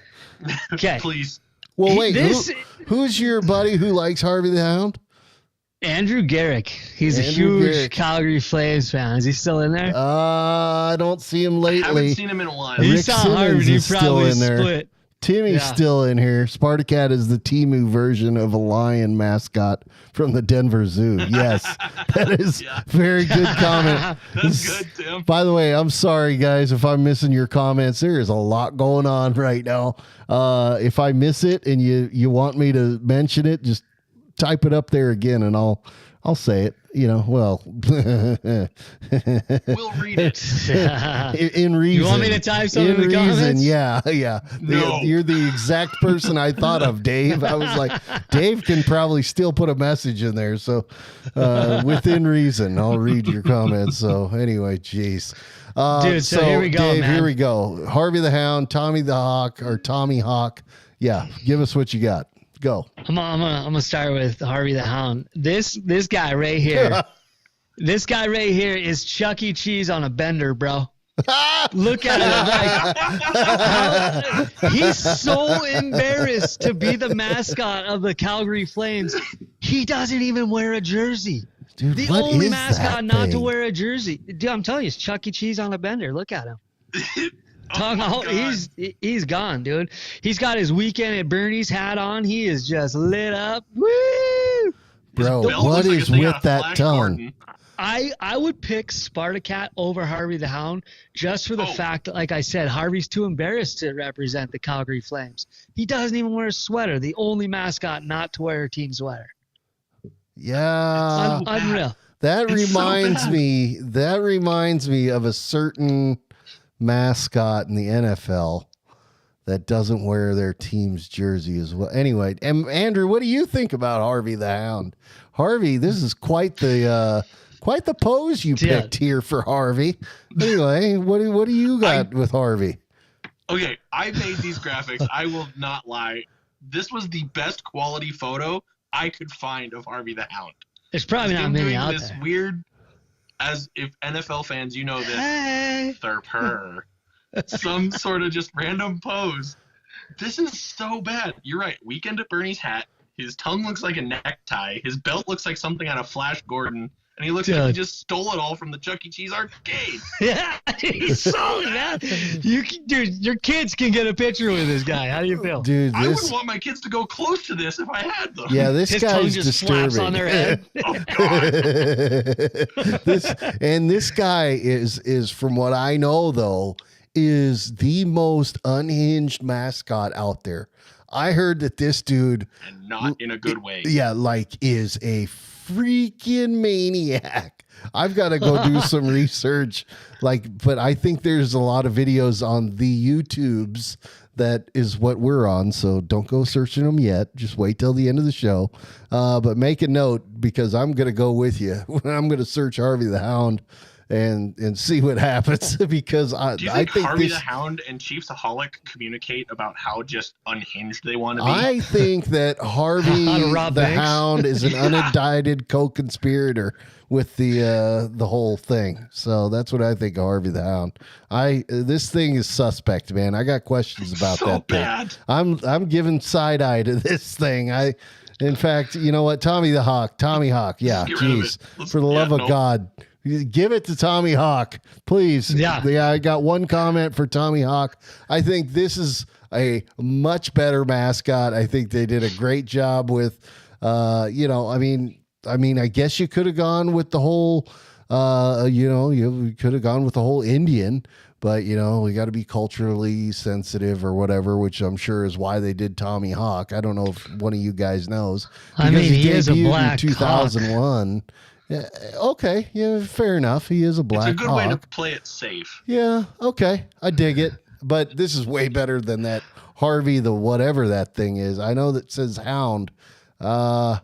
Okay. Please. Well, wait. Who's your buddy who likes Harvey the Hound? Andrew Garrick. He's Andrew a huge Garrick. Calgary Flames fan. Is he still in there? I don't see him I haven't lately. seen him in a while. Rick He saw Simmons Harvey. He is still probably in there. split. Timmy's Yeah. still in here. Spartacat is the Timu version of a lion mascot from the Denver Zoo. Yes, that is very good comment. That's good, Tim. By the way, I'm sorry, guys, if I'm missing your comments. There is a lot going on right now. If I miss it and you want me to mention it, just type it up there again, and I'll say it. You know, well, We'll read it. in reason. You want me to type something in the comments? Yeah. No. You're the exact person I thought of, Dave. I was like, Dave can probably still put a message in there. So within reason, I'll read your comments. So anyway, geez. Dude, so here we go, Dave, man. here we go. Harvey the Hound, Tommy the Hawk, or Tommy Hawk. Yeah, give us what you got. Go. I'm gonna start with Harvey the Hound. This guy right here. This guy right here is Chuck E. Cheese on a bender, bro. Look at it. Like, he's so embarrassed to be the mascot of the Calgary Flames. He doesn't even wear a jersey. Dude, The what only is mascot that not to thing? wear a jersey. Dude, I'm telling you, it's Chuck E. Cheese on a bender. Look at him. Oh my God. He's gone, dude. He's got his Weekend at Bernie's hat on. He is just lit up. Woo! Bro, His belt what looks like is a thing out with of that Flash tongue? Gordon. I would pick Spartacat over Harvey the Hound just for the fact that, like I said, Harvey's too embarrassed to represent the Calgary Flames. He doesn't even wear a sweater. The only mascot not to wear a team sweater. Yeah. Unreal. That It's so reminds bad. me. That reminds me of a certain mascot in the NFL that doesn't wear their team's jersey as well. Anyway, Andrew, what do you think about Harvey the Hound? Harvey, this is quite the pose you Yeah. picked here for Harvey. Anyway, what do you got with Harvey? Okay, I made these graphics. I will not lie. This was the best quality photo I could find of Harvey the Hound. There's probably not Him many doing out this there. weird, as if NFL fans, you know this, Hey. thurper, some sort of just random pose. This is so bad. You're right. Weekend at Bernie's hat. His tongue looks like a necktie. His belt looks like something out of Flash Gordon. And he looks like he Dude. just stole it all from the Chuck E. Cheese arcade. Yeah, he's solid, man. Dude, your kids can get a picture with this guy. How do you feel? Dude, I this wouldn't want my kids to go close to this if I had them. yeah, this His tongue guy's just disturbing. flaps on their head. Oh, God. this guy is from what I know though is the most unhinged mascot out there. I heard that this dude, And not in a good way. yeah, like is a freaking maniac. I've got to go do some research, but I think there's a lot of videos on the YouTubes that is what we're on. So don't go searching them yet. Just wait till the end of the show. But make a note because I'm going to go with you. I'm going to search Harvey the Hound and see what happens because Do you think, think Harvey this, the Hound and Chiefsaholic communicate about how just unhinged they want to be? I think that Harvey How to rob the banks? Hound is an unindicted co-conspirator with the whole thing. So that's what I think of Harvey the Hound. This thing is suspect, man. I got questions about So that bad. thing. I'm giving side eye to this thing. In fact, you know what? Tommy Hawk. Yeah, Get rid of jeez. it. Let's- For the love yeah, of no. God. Give it to Tommy Hawk, please. Yeah. I got one comment for Tommy Hawk. I think this is a much better mascot. I think they did a great job with, I guess you could have gone with the whole, you could have gone with the whole Indian, but we got to be culturally sensitive or whatever, which I'm sure is why they did Tommy Hawk. I don't know if one of you guys knows. I Because mean, he is a debuted black in 2001. Yeah, okay, yeah, fair enough. He is a black It's a good hawk. way to play it safe. Yeah, okay, I dig it. But this is way better than that Harvey the whatever that thing is. I know that says Hound. I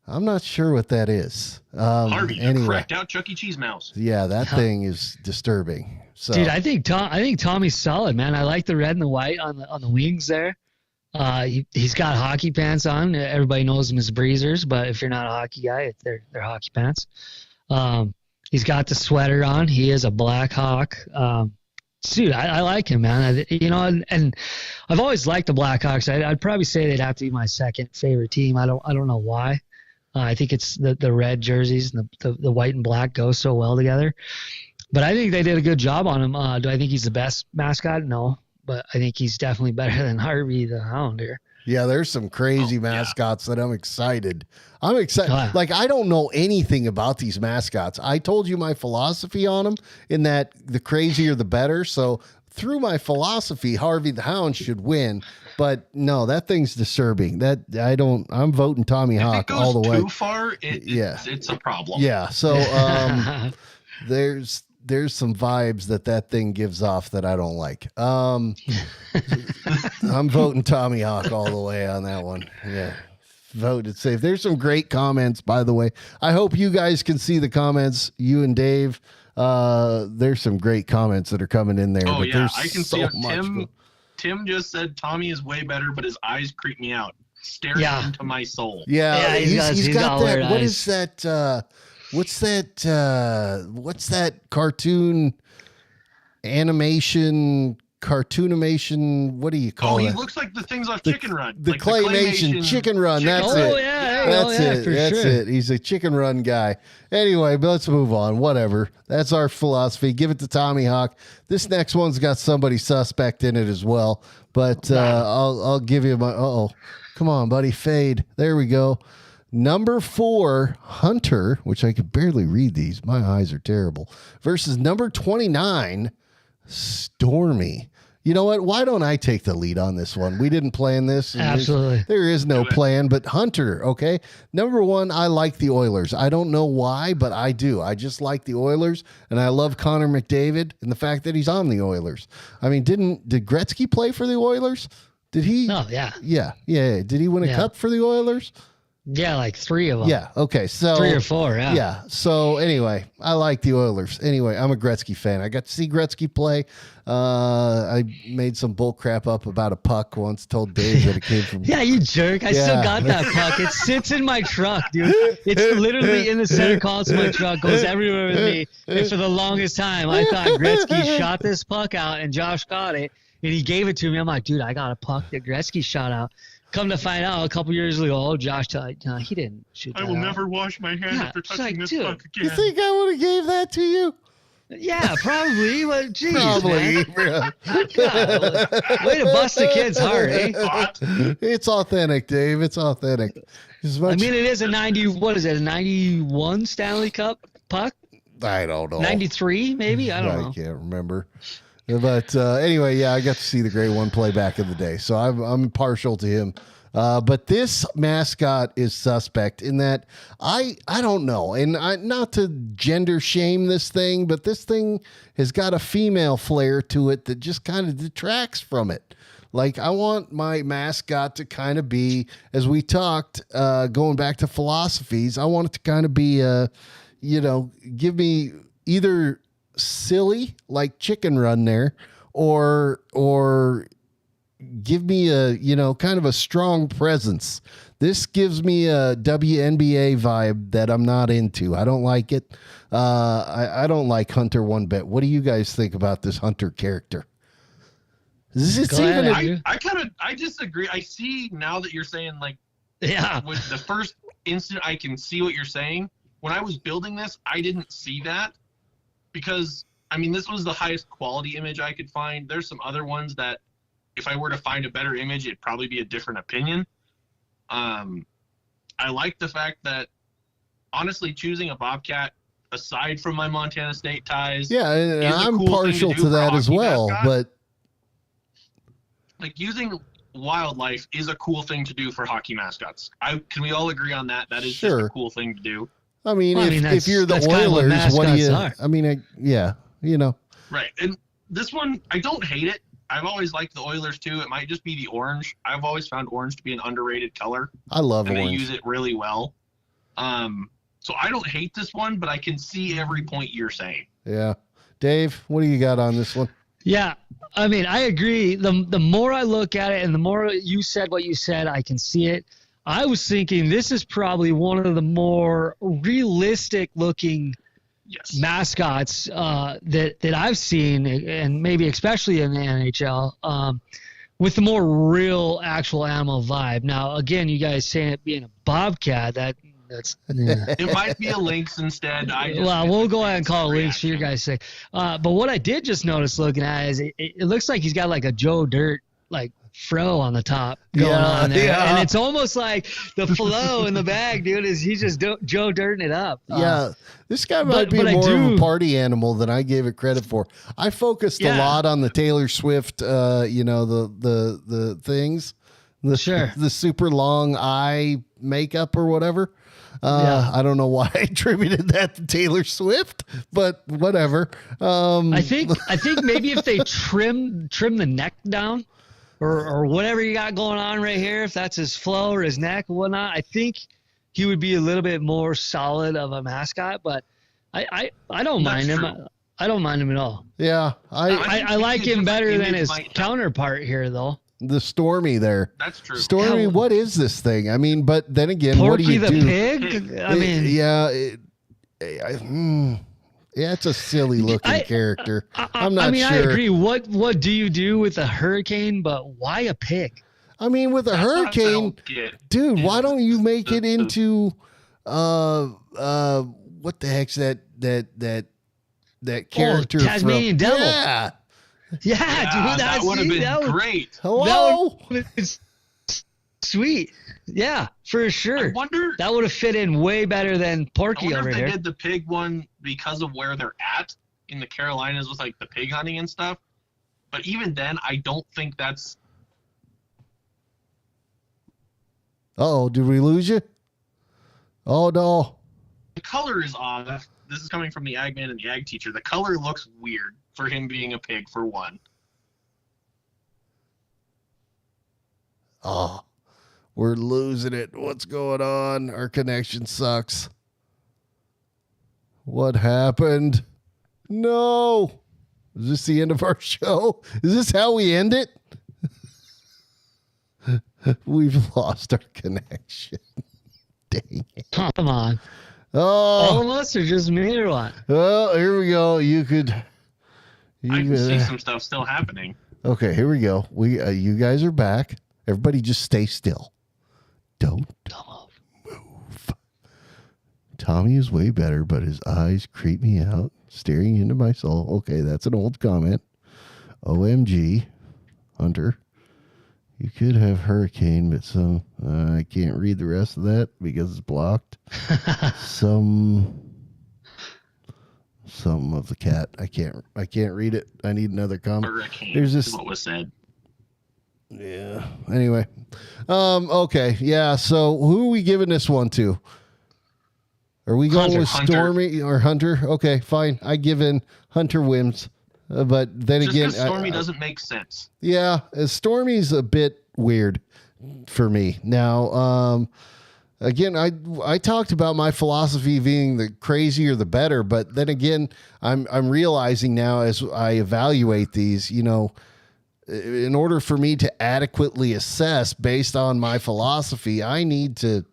I'm not sure what that is. Harvey, anyway. cracked out Chuck E. Cheese mouse. Yeah, that thing is disturbing. So, Dude, I think Tommy's solid, man. I like the red and the white on the wings there. He's got hockey pants on. Everybody knows them as breezers, but if you're not a hockey guy, they're hockey pants. He's got the sweater on. He is a Black Hawk. Dude, I like him, man. And I've always liked the Blackhawks. I'd probably say they'd have to be my second favorite team. I don't know why. I think it's the red jerseys and the white and black go so well together. But I think they did a good job on him. Do I think he's the best mascot? No, but I think he's definitely better than Harvey the Hound here. Yeah, there's some crazy mascots that I'm excited. Like, I don't know anything about these mascots. I told you my philosophy on them in that the crazier the better. So through my philosophy, Harvey the Hound should win. But no, that thing's disturbing. I'm voting Tommy Hawk all the way. If it goes too far, it's a problem. Yeah. So there's some vibes that thing gives off that I don't like. I'm voting Tommy Hawk all the way on that one. Yeah. Voted safe. There's some great comments, by the way. I hope you guys can see the comments, you and Dave. There's some great comments that are coming in there. Oh, but yeah. I can see Tim just said Tommy is way better, but his eyes creep me out. Staring into my soul. Yeah, he's got that. What is that? What's that cartoon animation? What do you call it? Oh, he looks like the things off Chicken Run. The claymation Chicken Run. That's it. That's it. He's a Chicken Run guy. Anyway, but let's move on. Whatever. That's our philosophy. Give it to Tommy Hawk. This next one's got somebody suspect in it as well. But I'll give you my. Come on, buddy. Fade. There we go. Number 4, Hunter, which I can barely read these. My eyes are terrible. Versus number 29, Stormy. You know what? Why don't I take the lead on this one? We didn't plan this. Absolutely. There is no plan, but Hunter, okay? Number 1, I like the Oilers. I don't know why, but I do. I just like the Oilers, and I love Connor McDavid and the fact that he's on the Oilers. I mean, did Gretzky play for the Oilers? Did he? No, yeah. Yeah. Did he win a cup for the Oilers? Yeah, like 3 of them. Yeah, okay. So 3 or 4, yeah. Yeah. So anyway, I like the Oilers. Anyway, I'm a Gretzky fan. I got to see Gretzky play. I made some bull crap up about a puck once, told Dave that it came from Yeah, you jerk. I still got that puck. It sits in my truck, dude. It's literally in the center console of my truck, goes everywhere with me. And for the longest time, I thought Gretzky shot this puck out and Josh got it and he gave it to me. I'm like, dude, I got a puck that Gretzky shot out. Come to find out, a couple years ago, Josh, he didn't shoot that I will out. never wash my hand after touching this puck again. You think I would have gave that to you? Yeah, probably. But geez, Probably. man. God, way to bust the kid's heart, eh? It's authentic, Dave. It's authentic. I mean, it is a 90. What is it? A 91 Stanley Cup puck? I don't know. 93, maybe. I don't know. I can't remember. But anyway, yeah, I got to see the Great One play back in the day, so I'm partial to him. But this mascot is suspect in that I don't know, and not to gender shame this thing, but this thing has got a female flair to it that just kind of detracts from it. Like, I want my mascot to kind of be, as we talked, going back to philosophies, I want it to kind of be, give me either silly like Chicken Run there, or give me a kind of a strong presence. This gives me a WNBA vibe that I'm not into. I don't like it. I don't like Hunter one bit. What do you guys think about this Hunter character? I disagree. I see now that you're saying, like, with the first instant I can see what you're saying. When I was building this, I didn't see that. Because, I mean, this was the highest quality image I could find. There's some other ones that, if I were to find a better image, it'd probably be a different opinion. I like the fact that, honestly, choosing a Bobcat, aside from my Montana State ties, I'm partial to that as well. Mascot. But like, using wildlife is a cool thing to do for hockey mascots. Can we all agree on that? That is just a cool thing to do. I mean, if you're the Oilers, what do you? I mean, Right, and this one, I don't hate it. I've always liked the Oilers too. It might just be the orange. I've always found orange to be an underrated color. I love orange. And they use it really well. So I don't hate this one, but I can see every point you're saying. Yeah. Dave, what do you got on this one? Yeah, I mean, I agree. The more I look at it and the more you said what you said, I can see it. I was thinking this is probably one of the more realistic looking mascots that I've seen, and maybe especially in the NHL, with the more real actual animal vibe. Now, again, you guys saying it being a bobcat, that's it might be a lynx instead. We'll go ahead and call it lynx for your guys' sake. But what I did just notice looking at it is it looks like he's got like a Joe Dirt like fro on the top going on there, and it's almost like the flow in the bag, dude. Is he just Joe Dirting it up? This guy might be more of a party animal than I gave it credit for. I focused a lot on the Taylor Swift, the things, the super long eye makeup or whatever. I don't know why I attributed that to Taylor Swift, but whatever. I think maybe if they trim the neck down or whatever you got going on right here, if that's his flow or his neck or whatnot, I think he would be a little bit more solid of a mascot. But I don't mind him. I don't mind him at all. Yeah, I like him better than his counterpart here, though. The Stormy there. That's true. Stormy, what is this thing? I mean, but then again, what do you do? Porky the pig? I mean... it's a silly looking character. I'm not sure. I agree. What do you do with a hurricane, but why a pig? I mean, with a hurricane, dude, why don't you make it into what the heck's that character Tasmanian Devil. Yeah, dude, that would have been great. Hello? Sweet. Yeah, for sure. I wonder, that would have fit in way better than Porky over if here. They did the pig one because of where they're at in the Carolinas with like the pig hunting and stuff. But even then, I don't think that's... Uh-oh, did we lose you? Oh, no. The color is off. This is coming from the ag man and the ag teacher. The color looks weird for him being a pig, for one. Oh, we're losing it. What's going on? Our connection sucks. What happened? No. Is this the end of our show? Is this how we end it? We've lost our connection. Dang it. Come on. Oh. All of us or just me or what? Oh, here we go. I can see some stuff still happening. Okay, here we go. You guys are back. Everybody just stay still. Don't move. Tommy is way better, but his eyes creep me out, staring into my soul. Okay, that's an old comment. OMG, Hunter. You could have hurricane, but I can't read the rest of that because it's blocked. Some of the cat. I can't read it. I need another comment. Hurricane. There's this. Is what was said. Yeah. Anyway. Okay. Yeah. So who are we giving this one to? Are we going with Stormy or Hunter? Okay, fine. I give in Hunter wins. But then just again, Stormy doesn't make sense. Yeah, Stormy's a bit weird for me. Now, again, I talked about my philosophy being the crazier the better, but then again, I'm realizing now as I evaluate these, in order for me to adequately assess based on my philosophy, I need to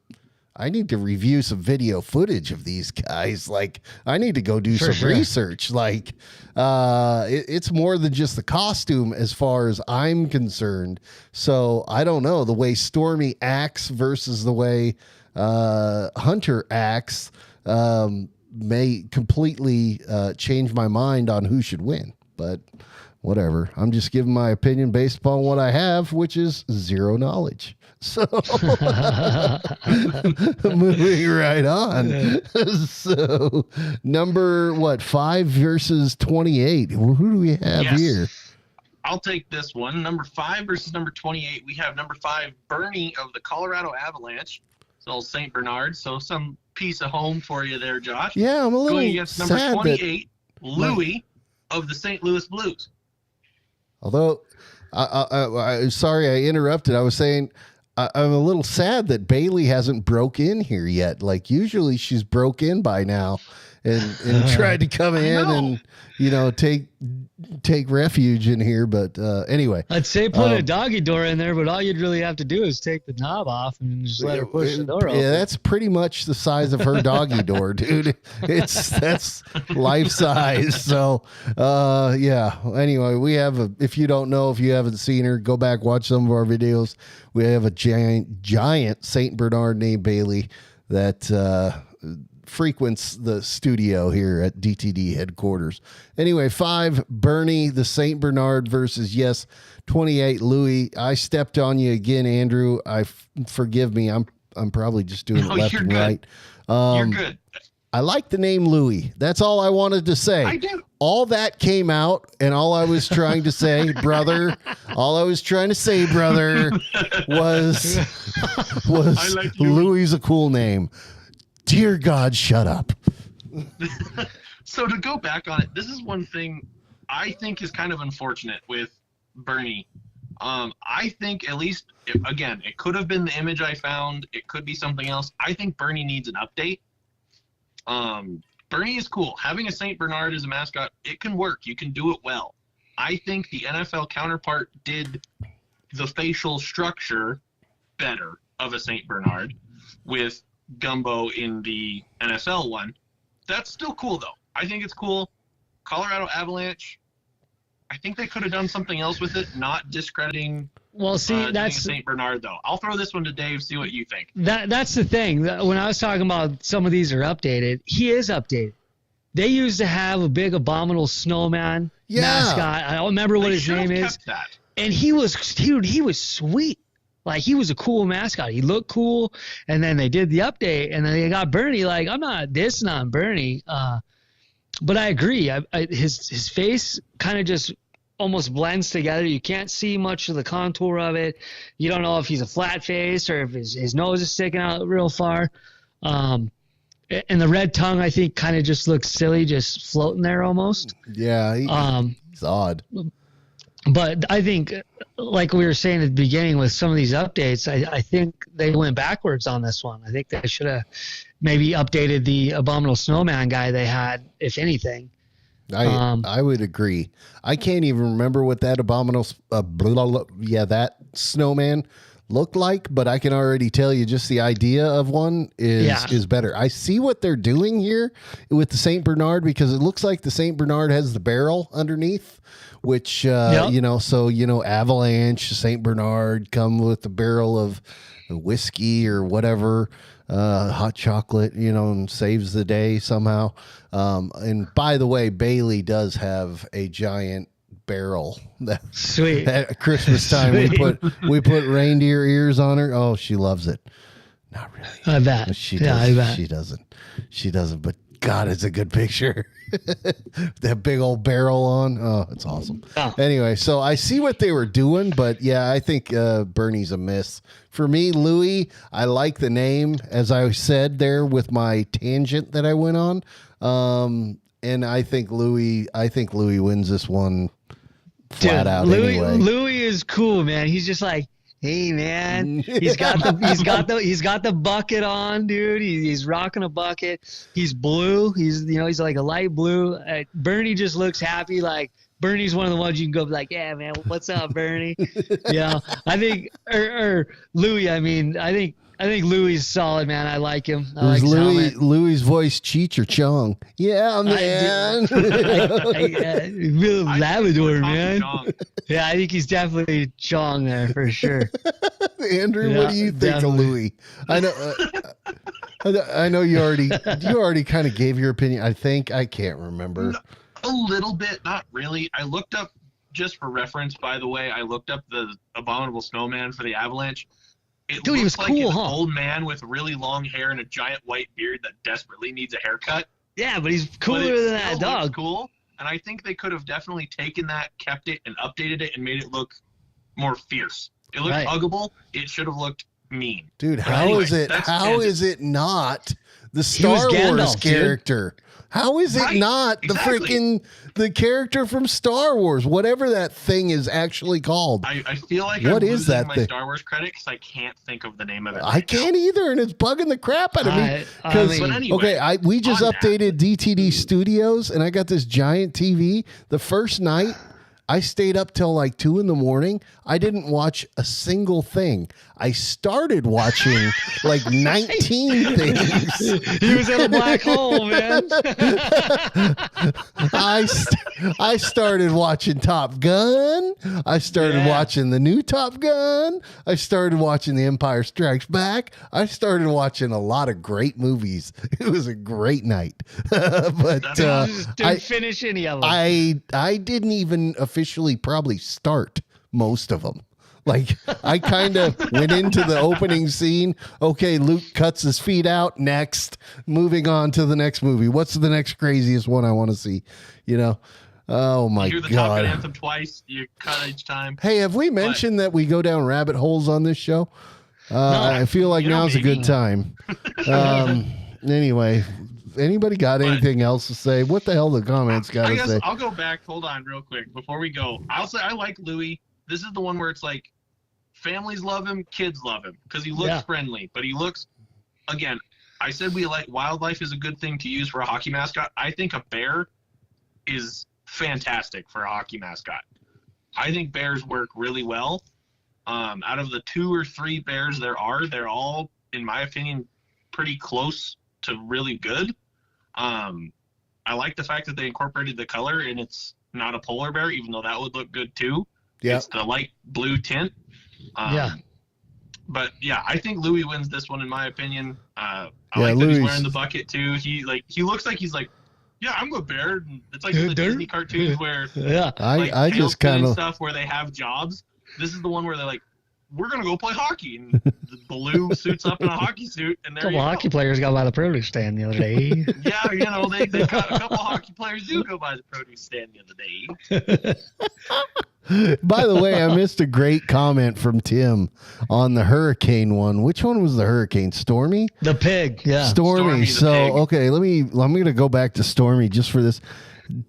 review some video footage of these guys. Like, I need to go do some research. Like, it's more than just the costume as far as I'm concerned. So I don't know, the way Stormy acts versus the way Hunter acts may completely change my mind on who should win. But whatever. I'm just giving my opinion based upon what I have, which is zero knowledge. So moving right on. So number 5 versus 28. Who do we have here? I'll take this one. Number 5 versus number 28. We have number 5, Bernie of the Colorado Avalanche. So St. Bernard. So some piece of home for you there, Josh. Yeah, I'm a little going against number 28, Louis of the St. Louis Blues. Although, I sorry I interrupted. I was saying, I'm a little sad that Bailey hasn't broke in here yet. Like usually she's broke in by now and tried to come in and, you know, take refuge in here. But anyway, I'd say put a doggy door in there, but all you'd really have to do is take the knob off and just let her push the door open. Yeah, that's pretty much the size of her doggy door, dude. That's life size. So yeah. Anyway, we have if you don't know, if you haven't seen her, go back, watch some of our videos. We have a giant Saint Bernard named Bailey that frequents the studio here at DTD headquarters. Anyway, 5, Bernie, the Saint Bernard versus 28, Louis. I stepped on you again, Andrew. Forgive me. I'm probably just doing it left and good. right. You're good. I like the name Louis. That's all I wanted to say. I do. All that came out, and all I was trying to say, brother, was like Louis is a cool name. Dear God, shut up. So to go back on it, this is one thing I think is kind of unfortunate with Bernie. I think at least, again, it could have been the image I found. It could be something else. I think Bernie needs an update. Bernie is cool. Having a St. Bernard as a mascot, it can work. You can do it well. I think the NFL counterpart did the facial structure better of a St. Bernard with Gumbo in the NFL one. That's still cool, though. I think it's cool. Colorado Avalanche, I think they could have done something else with it, not discrediting. Well, see, that's St. Bernard, though. I'll throw this one to Dave, see what you think. That's the thing. When I was talking about some of these are updated, he is updated. They used to have a big abominable snowman mascot. I don't remember what his name is. That. And he was sweet. Like, he was a cool mascot. He looked cool. And then they did the update, and then they got Bernie. Like, I'm not dissing on Bernie. But I agree. His face kind of just almost blends together. You can't see much of the contour of it. You don't know if he's a flat face or if his nose is sticking out real far. And the red tongue, I think, kind of just looks silly, just floating there almost. Yeah, he's odd. But I think, like we were saying at the beginning with some of these updates, I think they went backwards on this one. I think they should have maybe updated the Abominable Snowman guy they had, if anything. I would agree. I can't even remember what that that snowman looked like, but I can already tell you just the idea of one is better. I see what they're doing here with the St. Bernard, because it looks like the St. Bernard has the barrel underneath, which, Avalanche, St. Bernard come with the barrel of whiskey or whatever, hot chocolate, and saves the day somehow. And by the way, Bailey does have a giant barrel that Sweet. At Christmas time we put reindeer ears on her. Oh, she loves it. Not really. I bet. She doesn't, but God, it's a good picture. That big old barrel on. Oh, it's awesome. Oh. Anyway, so I see what they were doing, but yeah, I think Bernie's a miss. For me, Louis, I like the name, as I said there with my tangent that I went on. And I think Louis wins this one flat out. Anyway. Louis is cool, man. He's just like, hey, man. He's got the bucket on, dude. He's rocking a bucket. He's blue. He's like a light blue. Bernie just looks happy. Like, Bernie's one of the ones you can go like, yeah, man, what's up, Bernie? I think or Louis. I mean, I think Louis is solid, man. I like him. Was Louis' voice Cheech or Chong? Yeah, man. Labrador, man. Yeah, I think he's definitely Chong there for sure. Andrew, what do you think of Louis? I know you already kind of gave your opinion. I think I can't remember. A little bit, not really. I looked up, just for reference, by the way, I looked up the Abominable Snowman for the Avalanche. Dude, he was like cool, an old man with really long hair and a giant white beard that desperately needs a haircut. Yeah, but he's cooler than that dog. Cool, and I think they could have definitely taken that, kept it, and updated it, and made it look more fierce. It looked huggable. It should have looked mean. Dude, But how anyway, is it? that's How tangent. is it not the was Star Wars Gandalf, dude. character? How is it Right, not exactly. the character from Star Wars, whatever that thing is actually called? I feel like What I'm is losing that my thing? Star Wars credit because I can't think of the name of it. I right now. can't either, and it's bugging the crap out of me. I Because mean- But anyway, okay, we just on that. updated DTD Studios, and I got this giant TV. The first night, I stayed up till like 2 a.m. I didn't watch a single thing. I started watching like 19 things. He was in a black hole, man. I started watching Top Gun. I started Yeah. watching the new Top Gun. I started watching The Empire Strikes Back. I started watching a lot of great movies. It was a great night. But Just didn't finish any of them. I didn't even officially probably start most of them. Like I kind of went into the opening scene. Okay, Luke cuts his feet out. Next, moving on to the next movie. What's the next craziest one I want to see? You know? Oh my You hear the Top Gun god. anthem twice. You cut each time. Hey, have we mentioned that we go down rabbit holes on this show? I feel like you know, now's a maybe. good time. Anyway, anybody got anything else to say? What the hell the comments got I to guess say? I'll go back. Hold on, real quick before we go. I'll say I like Louis. This is the one where it's like families love him, kids love him because he looks Yeah. friendly. But he looks, again, I said we like wildlife is a good thing to use for a hockey mascot. I think a bear is fantastic for a hockey mascot. I think bears work really well. Out of the 2 or 3 bears they're all, in my opinion, pretty close to really good. I like the fact that they incorporated the color and it's not a polar bear, even though that would look good too. Yeah. It's the light blue tint. Yeah. But yeah, I think Louis wins this one in my opinion. I Yeah, like that Louis- he's wearing the bucket too. He looks like he's like, yeah, I'm a bear. And it's like in the Dirt? Disney cartoons where Yeah. like, I just Tailspin kind and of stuff where they have jobs. This is the one where they're like, we're gonna go play hockey, and the blue suits up in a hockey suit, and A there couple you go. hockey players got by the produce stand the other day. Yeah, you know they got a couple hockey players do go by the produce stand the other day. By the way, I missed a great comment from Tim on the hurricane one. Which one was the hurricane? Stormy? The pig. Yeah. Stormy. Stormy the So, pig. okay, I'm going to go back to Stormy just for this.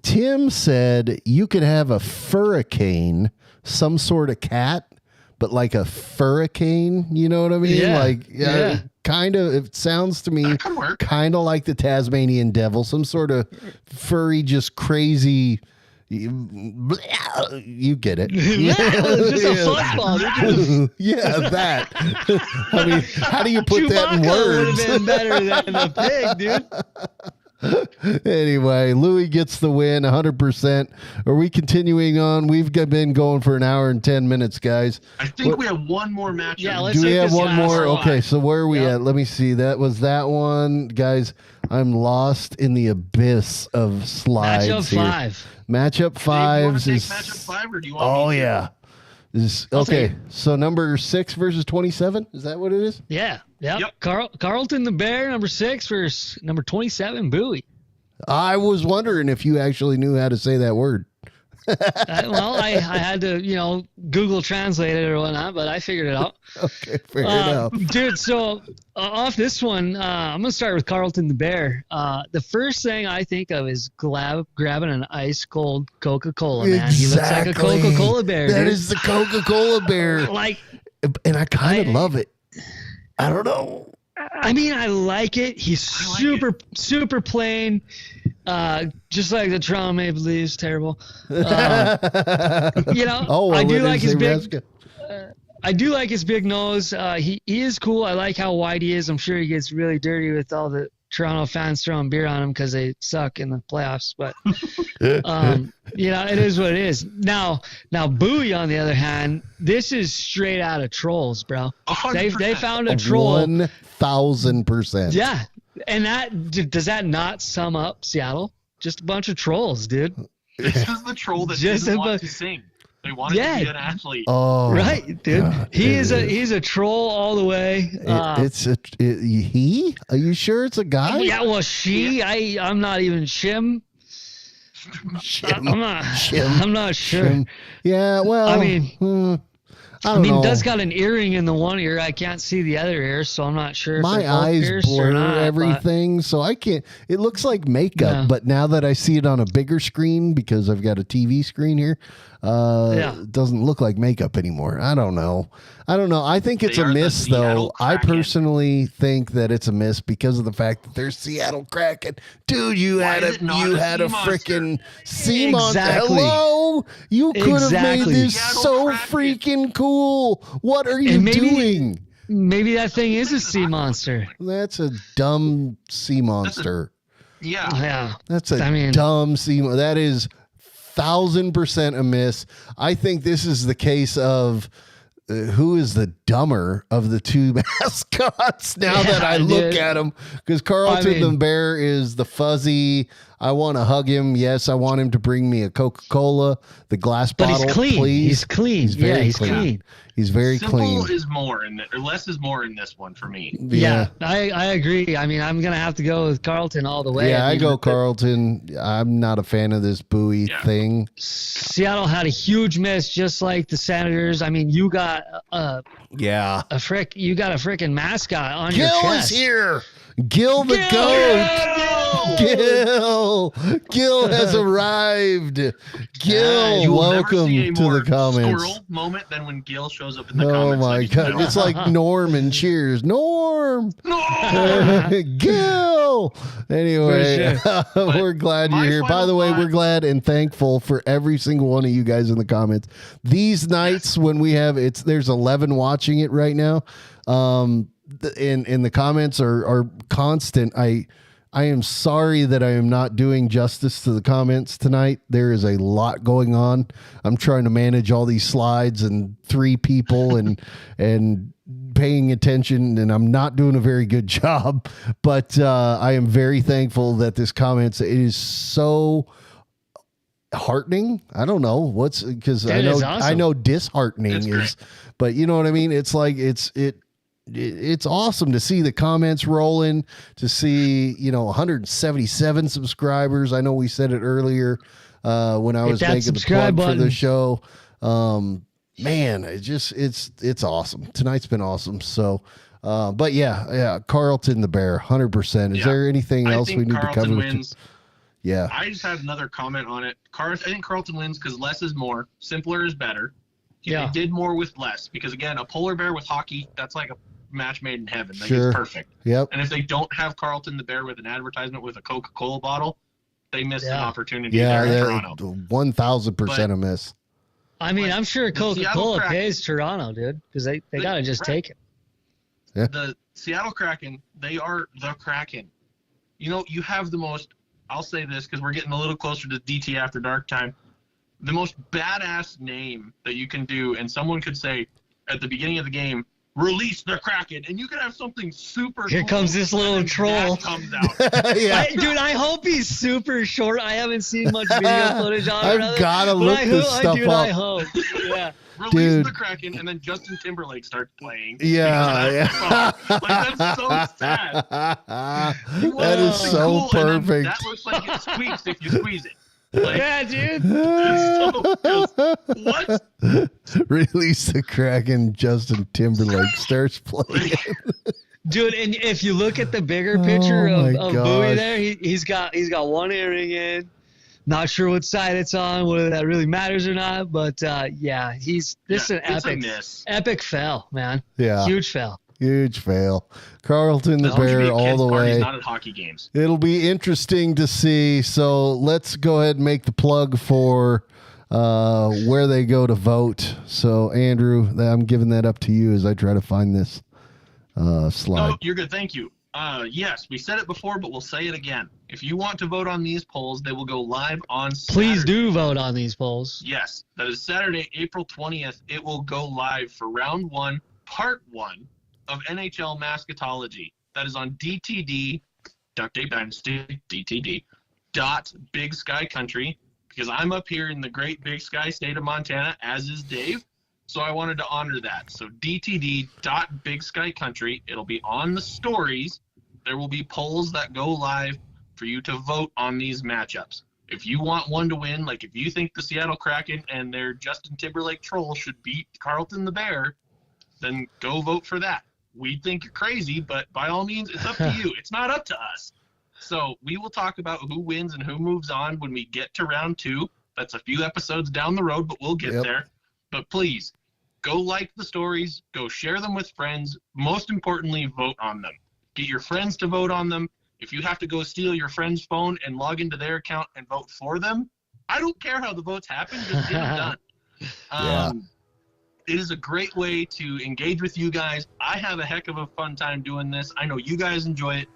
Tim said you could have a furricane, some sort of cat, but like a furricane, you know what I mean? Yeah, Like, yeah. kind of, it sounds to me That could work. kind of like the Tasmanian devil, some sort of furry, just crazy. You get it. Yeah, it's just a football. Yeah, that. I mean, how do you put that in Chewbacca would words? have been better than the pig, dude. Anyway, Louis gets the win 100%. Are we continuing on? We've been going for an hour and 10 minutes, guys. I think we have one more matchup. Yeah, let's Do we take have this one last more? one. Okay, so where are we Yep. at? Let me see. That was that one. Guys, I'm lost in the abyss of slides Matchup here. 5. Matchup Dave, you want fives to take is... matchup 5 or do you want Oh, me to? yeah. I'll Okay, take so number 6 versus 27? Is that what it is? Yeah. Yep. Yep. Carlton the Bear, number 6 versus number 27, Bowie. I was wondering if you actually knew how to say that word. I had to, Google Translate it or whatnot, but I figured it out. Okay, fair enough. Dude, so off this one, I'm going to start with Carlton the Bear. The first thing I think of is grabbing an ice cold Coca-Cola, man. He looks like a Exactly. Coca-Cola bear. That dude. is the Coca-Cola bear. Like, And I kind of I- love it. I don't know. I mean, I like it. He's I like super plain. Just like the Toronto Maple Leafs, terrible. Oh, I do like his big. Nebraska. I do like his big nose. He is cool. I like how wide he is. I'm sure he gets really dirty with all the Toronto fans throwing beer on him because they suck in the playoffs. But it is what it is. Now Bowie, on the other hand, this is straight out of Trolls, bro. They 100%. found a troll. 1,000%. Yeah, and does that not sum up Seattle? Just a bunch of trolls, dude. This is the troll that Just didn't about- want to sing. They wanted Yeah. to be an athlete. Oh, Right, dude. God, He's it is. he's a troll all the way. He? Are you sure it's a guy? Yeah, well, I'm not even shim. I'm not. Shim. I'm not sure. Yeah, well, I mean- I mean, know. it does got an earring in the one ear. I can't see the other ear, so I'm not sure. My if they're both eyes pierced or blur not, everything, so I can't. It looks like makeup, Yeah. but now that I see it on a bigger screen because I've got a TV screen here, it doesn't look like makeup anymore. I don't know. I think it's They a are the miss, though. Seattle I Kraken. personally think that it's a miss because of the fact that they're Seattle Kraken. Dude, you Why had is it not a a sea monster? freaking sea monster. Exactly. Hello, you could have made Exactly. this Seattle so Kraken. freaking cool. What are you And maybe- doing? Maybe that thing is a sea monster. That's a dumb sea monster. Yeah. Yeah. That's a I mean- dumb sea. That is 1,000% a miss. I think this is the case of who is the dumber of the two mascots now that I look dude. at them, because Carlton I mean- the bear is the fuzzy. I want to hug him. Yes, I want him to bring me a Coca-Cola, the glass But bottle, he's clean. please. He's clean. He's very He's clean. clean. He's very Simple clean. is more, or less is more in this one for me. Yeah, I agree. I mean, I'm gonna have to go with Carlton all the way. Yeah, I mean, go Carlton. I'm not a fan of this buoy Yeah. thing. Seattle had a huge miss, just like the Senators. I mean, you got Yeah. a freaking mascot on your Gil chest. is here. Gil the goat. Gil has arrived. Gil, You will never welcome see a to more the comments. squirrel moment than when Gil shows up in the Oh comments. my let me god. know. It's like Norm and Cheers. Norm. No! Gil. Anyway, we're glad you're my here. By final the way, thought- we're glad and thankful for every single one of you guys in the comments. These nights when we have there's 11 watching it right now. And the comments are constant. I am sorry that I am not doing justice to the comments tonight. There is a lot going on. I'm trying to manage all these slides and 3 people and paying attention, and I'm not doing a very good job. But I am very thankful that this comments, it is so heartening. I don't know what's, because I It know is awesome. I know disheartening It's is, but you know what I mean? It's like it's awesome to see the comments rolling, to see 177 subscribers. I know we said it earlier when I was that making the subscribe plug for the button. show. Man, it's awesome. Tonight's been awesome. So but yeah, Carlton the bear, 100%. Is Yeah. there anything I else think we need to Carlton cover? wins. Yeah. I just had another comment on it. I think Carlton wins because less is more. Simpler is better. Yeah. They did more with less because, again, a polar bear with hockey, that's like a match made in heaven. Like, Sure. it's perfect. Yep. And if they don't have Carlton the bear with an advertisement with a Coca-Cola bottle, they missed an Yeah. opportunity Yeah, there in Toronto. 1,000% a miss. I mean, I'm sure The Seattle Coca-Cola Kraken- pays Toronto, dude, because they gotta just right. take it. The Seattle Kraken, they are the Kraken. You have the most, I'll say this because we're getting a little closer to DT After Dark time, the most badass name that you can do, and someone could say at the beginning of the game, release the Kraken, and you could have something super Here cool, comes this and little then troll. that comes out. Yeah. Dude, I hope he's super short. I haven't seen much video footage on it. I've gotta but look I this hope, stuff dude, I up. hope. Yeah. Release Dude. the Kraken, and then Justin Timberlake starts playing. Yeah, yeah. Like, that's so sad. That is Something so cool, and then perfect. That looks like it squeaks if you squeeze it. Like, Yeah, dude. it's so, what? Release the Kraken. Justin Timberlake starts playing. Dude, and if you look at the bigger picture Oh, of my Bowie gosh. there, he's got one earring in. Not sure what side it's on, whether that really matters or not. But yeah, this is an it's a epic, miss. epic fail, man. Yeah, Huge fail. huge fail. Carlton the As long as you bear be at all kids' the parties, way. not at hockey games. It'll be interesting to see. So let's go ahead and make the plug for where they go to vote. So Andrew, I'm giving that up to you as I try to find this slide. Oh, you're good. Thank you. Yes, we said it before, but we'll say it again. If you want to vote on these polls, they will go live on Please Saturday. do vote on these polls. Yes, that is Saturday, April 20th. It will go live for round 1, part 1 of NHL Mascotology. That is on DTD, DuctTapeDynasty, DTD, Big Sky Country, because I'm up here in the great Big Sky state of Montana, as is Dave. So I wanted to honor that. So Big Sky Country. It'll be on the stories. There will be polls that go live for you to vote on these matchups. If you want one to win, like if you think the Seattle Kraken and their Justin Timberlake troll should beat Carlton the Bear, then go vote for that. We think you're crazy, but by all means, it's up to you. It's not up to us. So we will talk about who wins and who moves on when we get to round 2. That's a few episodes down the road, but we'll get there. But please, go like the stories. Go share them with friends. Most importantly, vote on them. Get your friends to vote on them. If you have to go steal your friend's phone and log into their account and vote for them, I don't care how the votes happen. Just get them done. It is a great way to engage with you guys. I have a heck of a fun time doing this. I know you guys enjoy it.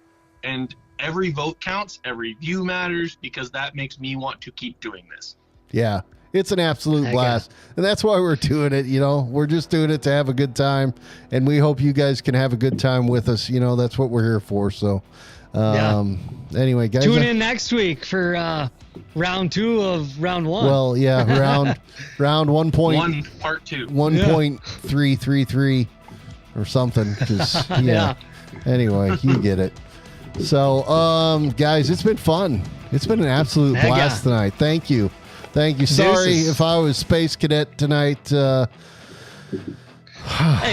And every vote counts. Every view matters because that makes me want to keep doing this. Yeah. It's an absolute blast. And that's why we're doing it. You know, we're just doing it to have a good time. And we hope you guys can have a good time with us. You know, that's what we're here for. So, anyway, guys. Tune in next week for round 2 of round 1. Well, yeah, round 1 1 part 2. 1.333 or something. Anyway, you get it. So, guys, it's been fun. It's been an absolute blast tonight. Thank you. Sorry if I was Space Cadet tonight. Hey,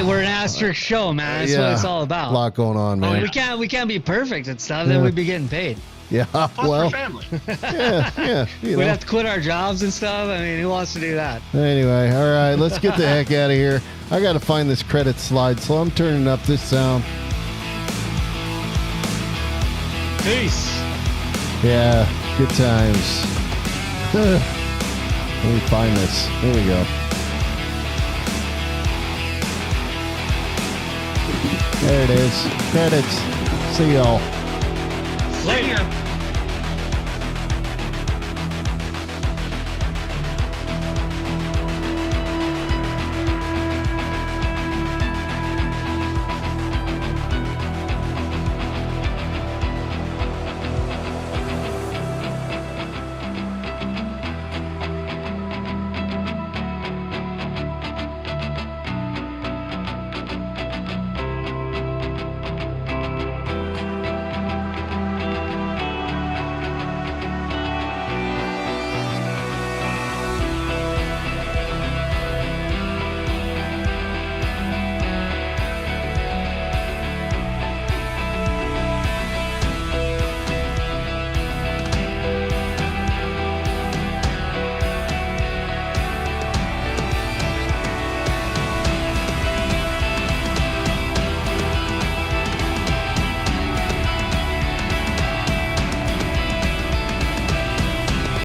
we're an asterisk show, man. That's what it's all about. A lot going on, man. We can't be perfect and stuff. Then we'd be getting paid. Yeah, for family. yeah. We'd have to quit our jobs and stuff. I mean, who wants to do that? Anyway, all right, let's get the heck out of here. I got to find this credit slide, so I'm turning up this sound. Peace. Yeah, good times. Let me find this. Here we go. There it is. Credits. See y'all. Later.